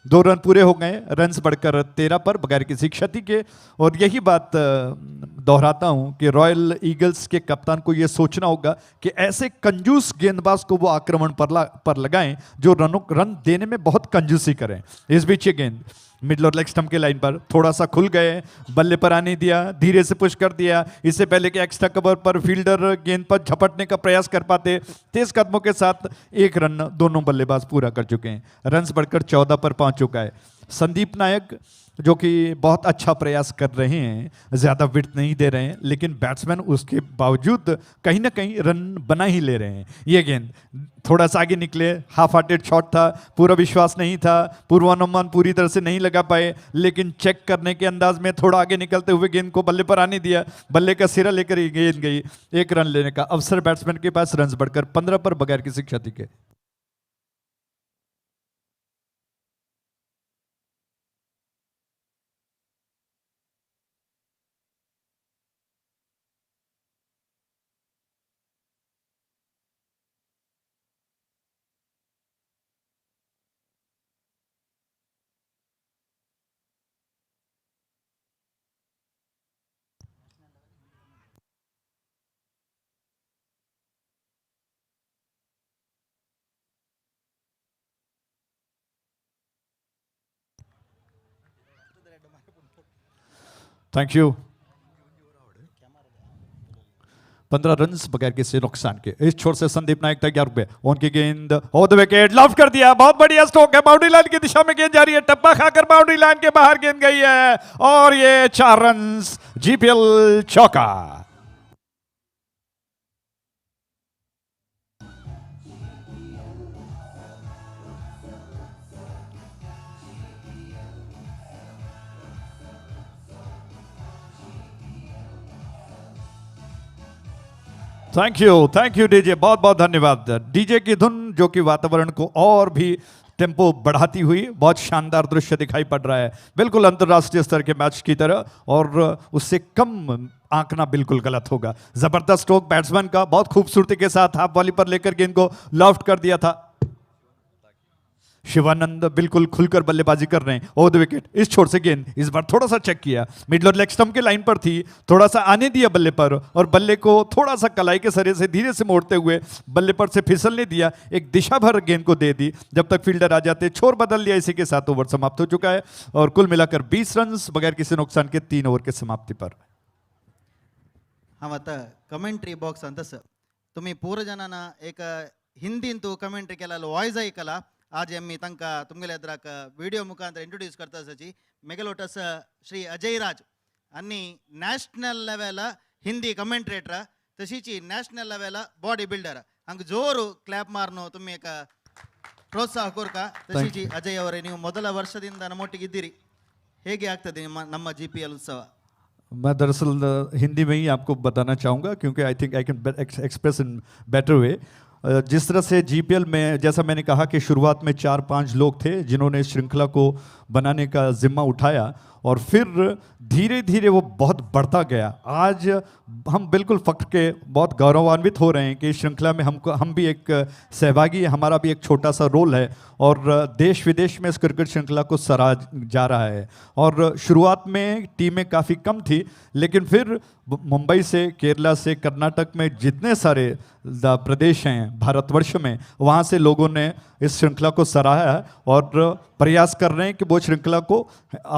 I: 2 रन पूरे हो गए, रन्स बढ़कर 13 पर बगैर किसी क्षति के। और यही बात दोहराता हूं कि रॉयल ईगल्स के कप्तान को यह सोचना होगा कि ऐसे कंजूस गेंदबाज को वो आक्रमण पर लगाएं जो रन देने में बहुत कंजूसी करें। इस बीच ये गेंद मिडल और लेग स्टंप के लाइन पर थोड़ा सा खुल गए, बल्ले पर आने दिया, धीरे से पुश कर दिया। इससे पहले कि एक्स्ट्रा कवर पर फील्डर गेंद पर झपटने का प्रयास कर पाते, तेज कदमों के साथ 1 रन दोनों बल्लेबाज पूरा कर चुके हैं। रन्स बढ़कर 14 पर पहुंच चुका है। संदीप नायक जो कि बहुत अच्छा प्रयास कर रहे हैं, ज़्यादा विड्थ नहीं दे रहे हैं, लेकिन बैट्समैन उसके बावजूद कहीं ना कहीं रन बना ही ले रहे हैं। ये गेंद थोड़ा सा आगे निकले, हाफ हार्टेड शॉट था, पूरा विश्वास नहीं था, पूर्वानुमान पूरी तरह से नहीं लगा पाए, लेकिन चेक करने के अंदाज में थोड़ा आगे निकलते हुए गेंद को बल्ले पर आने दिया, बल्ले का सिरा लेकर ये गेंद गई। 1 रन लेने का अवसर बैट्समैन के पास, रन बढ़कर 15 पर बगैर किसी क्षति के। Thank you. 15 रन बगैर किसी नुकसान के। इस छोर से संदीप नायक तैयार हुए, उनकी गेंद ऑफ द विकेट, लॉफ कर दिया, बहुत बढ़िया स्ट्रोक है, बाउंड्री लाइन की दिशा में गेंद जा रही है, टप्पा खाकर बाउंड्री लाइन के बाहर गेंद गई है और ये 4 रन, जीपीएल चौका। थैंक यू डीजे, बहुत बहुत धन्यवाद। डीजे की धुन जो कि वातावरण को और भी टेम्पो बढ़ाती हुई बहुत शानदार दृश्य दिखाई पड़ रहा है, बिल्कुल अंतर्राष्ट्रीय स्तर के मैच की तरह, और उससे कम आंकना बिल्कुल गलत होगा। जबरदस्त स्ट्रोक बैट्समैन का, बहुत खूबसूरती के साथ हाफ वॉली पर लेकर गेंद को लॉफ्ट कर दिया था। शिवानंद बिल्कुल खुलकर बल्लेबाजी कर रहे हैं, ओवर द विकेट। इस छोर से गेंद इस बार थोड़ा सा चेक किया, मिडल और लेग स्टंप के लाइन पर थी, थोड़ा सा आने दिया बल्ले पर और बल्ले को थोड़ा सा कलाई के सरे से धीरे से मोड़ते हुए बल्ले पर से फिसलने दिया, एक दिशा भर गेंद को दे दी। जब तक फील्डर आ जाते छोर बदल लिया। इसी के साथ ओवर समाप्त हो चुका है और कुल मिलाकर 20 रन बगैर किसी नुकसान के 3 ओवर के समाप्ति पर।
C: हांव आतां कमेंट्री बॉक्स तस तुम्ही पूर जनांना एक हिंदींतू कमेंट्री केला, वॉयस ऐकला। आज आम्ही तांकां तुमगेल्या एदराक व्हिडिओ मुखांतर इंट्रोड्यूस करता आसाची मेगलोटस श्री अजय राज अन्नी नॅशनल लेवल हिंदी कमेंट्रेटर तशीची नॅशनल लेवल बॉडी बिल्डर हंग जोरू क्लॅप मारनो तुम्ही एक प्रोत्साह कोरका तशीची अजय ಅವರೇ ನೀವು ಮೊದಲ ವರ್ಷದಿಂದ ನಮ್ಮೊಟ್ಟಿಗಿದ್ದೀರಿ ಹೇಗೆ ಆಗ್ತದೆ ನಮ್ಮ ಜಿಪಿಎಲ್ उत्सव?
I: मैं दरअसल हिंदी में ही आपको बताना चाहूँगा क्योंकि I think I can express in better way. जिस तरह से जीपीएल में, जैसा मैंने कहा कि शुरुआत में 4-5 लोग थे जिन्होंने श्रृंखला को बनाने का जिम्मा उठाया और फिर धीरे धीरे वो बहुत बढ़ता गया। आज हम बिल्कुल फख्र के बहुत गौरवान्वित हो रहे हैं कि इस श्रृंखला में हम भी एक सहभागी, हमारा भी एक छोटा सा रोल है और देश विदेश में इस क्रिकेट श्रृंखला को सराहा जा रहा है। और शुरुआत में टीमें काफ़ी कम थी, लेकिन फिर मुंबई से, केरला से, कर्नाटक में जितने सारे प्रदेश हैं भारतवर्ष में, वहाँ से लोगों ने इस श्रृंखला को सराहा है और प्रयास कर रहे हैं कि वो श्रृंखला को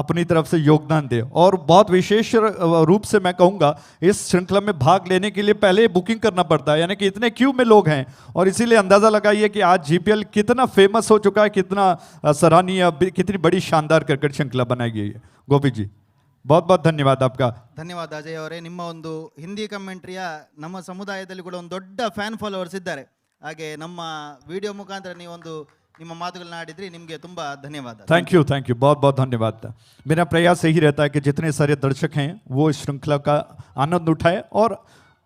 I: अपनी तरफ से योगदान दे। और बहुत विशेष रूप से मैं कहूँगा इस श्रृंखला में भाग लेने के लिए पहले बुकिंग करना पड़ता है, यानी कि इतने क्यू में लोग हैं और इसीलिए अंदाज़ा लगाइए कि आज जीपीएल कितना फेमस हो चुका है, कितना सराहनीय, कितनी बड़ी शानदार क्रिकेट श्रृंखला बनाई गई है। गोपी जी बहुत बहुत धन्यवाद आपका।
C: ಧನ್ಯವಾದ ಅಜಯ್ ಅವರೇ. ನಿಮ್ಮ ಒಂದು ಹಿಂದಿ ಕಮೆಂಟ್ರಿಯ ನಮ್ಮ ಸಮುದಾಯದಲ್ಲಿ ಕೂಡ ಒಂದು ದೊಡ್ಡ ಫ್ಯಾನ್ ಫಾಲೋವರ್ಸ್ ಇದ್ದಾರೆ. ಹಾಗೆ ನಮ್ಮ ವಿಡಿಯೋ ಮುಖಾಂತರ ನೀವೊಂದು ನಿಮ್ಮ ಮಾತುಗಳನ್ನ ಆಡಿದ್ರಿ, ನಿಮಗೆ ತುಂಬಾ ಧನ್ಯವಾದ.
I: थैंक यू, बहुत बहुत धन्यवाद। मेरा प्रयास यही रहता है कि जितने सारे दर्शक हैं वो इस श्रृंखला का आनंद उठाएं और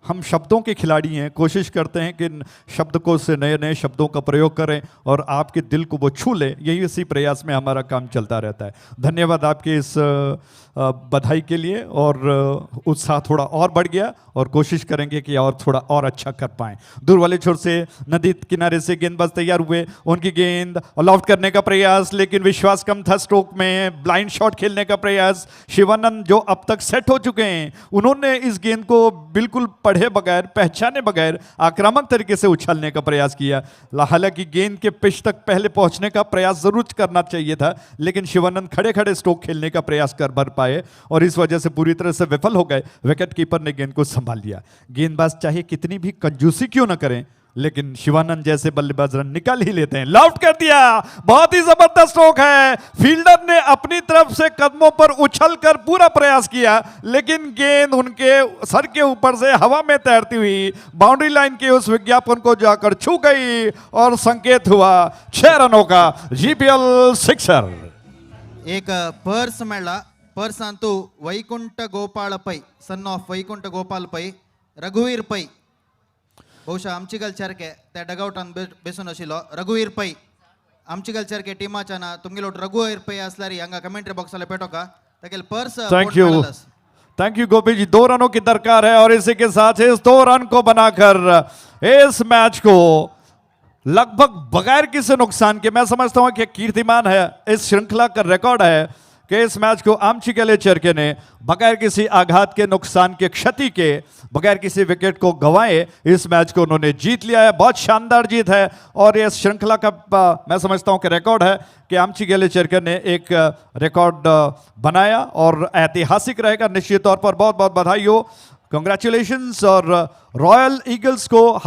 I: हम शब्दों के खिलाड़ी हैं, कोशिश करते हैं कि शब्दकोश से नए नए शब्दों का प्रयोग करें और आपके दिल को वो छू ले, यही इसी प्रयास में हमारा काम चलता रहता है। धन्यवाद आपके इस बधाई के लिए, और उत्साह थोड़ा और बढ़ गया और कोशिश करेंगे कि और थोड़ा और अच्छा कर पाएं। दूर वाले छोर से नदी किनारे से गेंदबाज तैयार हुए, उनकी गेंद लॉफ्ट करने का प्रयास, लेकिन विश्वास कम था स्ट्रोक में। ब्लाइंड शॉट खेलने का प्रयास, शिवानंद जो अब तक सेट हो चुके हैं, उन्होंने इस गेंद को बिल्कुल पढ़े बगैर, पहचाने बगैर आक्रामक तरीके से उछालने का प्रयास किया। हालांकि गेंद के पिच तक पहले पहुंचने का प्रयास जरूर करना चाहिए था, लेकिन शिवानंद खड़े खड़े स्ट्रोक खेलने का प्रयास कर भर पाए और इस वजह से पूरी तरह से विफल हो गए। विकेट कीपर ने गेंद को संभाल लिया। गेंदबाज चाहे कितनी भी कंजूसी क्यों ना करें, लेकिन शिवानंद जैसे बल्लेबाज रन निकाल ही लेते हैं। लॉफ्ट कर दिया, बहुत ही जबरदस्त स्ट्रोक है। फील्डर ने अपनी तरफ से कदमों पर उछलकर पूरा प्रयास किया, लेकिन गेंद उनके सर के ऊपर से हवा में तैरती हुई बाउंड्री लाइन के उस विज्ञापन को जाकर छू गई और संकेत हुआ 6 रनों का जीपीएल सिक्सर।
C: एक पर्स मेळ्ळा. पर्स अंतू वैकुंठ गोपाळ पै, सन ऑफ वैकुंठ गोपाल पै, रघुवीर पै. बहुशः आमचीगल चरके त्या डगआउटान बेसून आशिल्लो. रघुवीर पै आमचीगल चरके टीमाच्या ना तुमगेलो रघुवीर पै असल्यार हांगा कमेंट्री बॉक्साला पेटोका ताकेल पर्स.
I: थैंक यू गोपी जी। 2 रनों की दरकार है और इसी के साथ इस 2 रन को बनाकर इस मैच को लगभग बगैर किसी नुकसान के, मैं समझता हूं कि कीर्तिमान है, इस श्रृंखला का रिकॉर्ड है कि इस मैच को आमचीगले चरके ने बगैर किसी आघात के, नुकसान के, क्षति के, बगैर किसी विकेट को गंवाए इस मैच को उन्होंने जीत लिया है। बहुत शानदार जीत है और इस श्रृंखला का मैं समझता हूं कि रिकॉर्ड है कि आमचीगले चरके ने एक रिकॉर्ड बनाया और ऐतिहासिक रहेगा निश्चित तौर पर। बहुत बहुत बधाई हो, कंग्रेचुलेशंस। और रॉयल ईगल्स को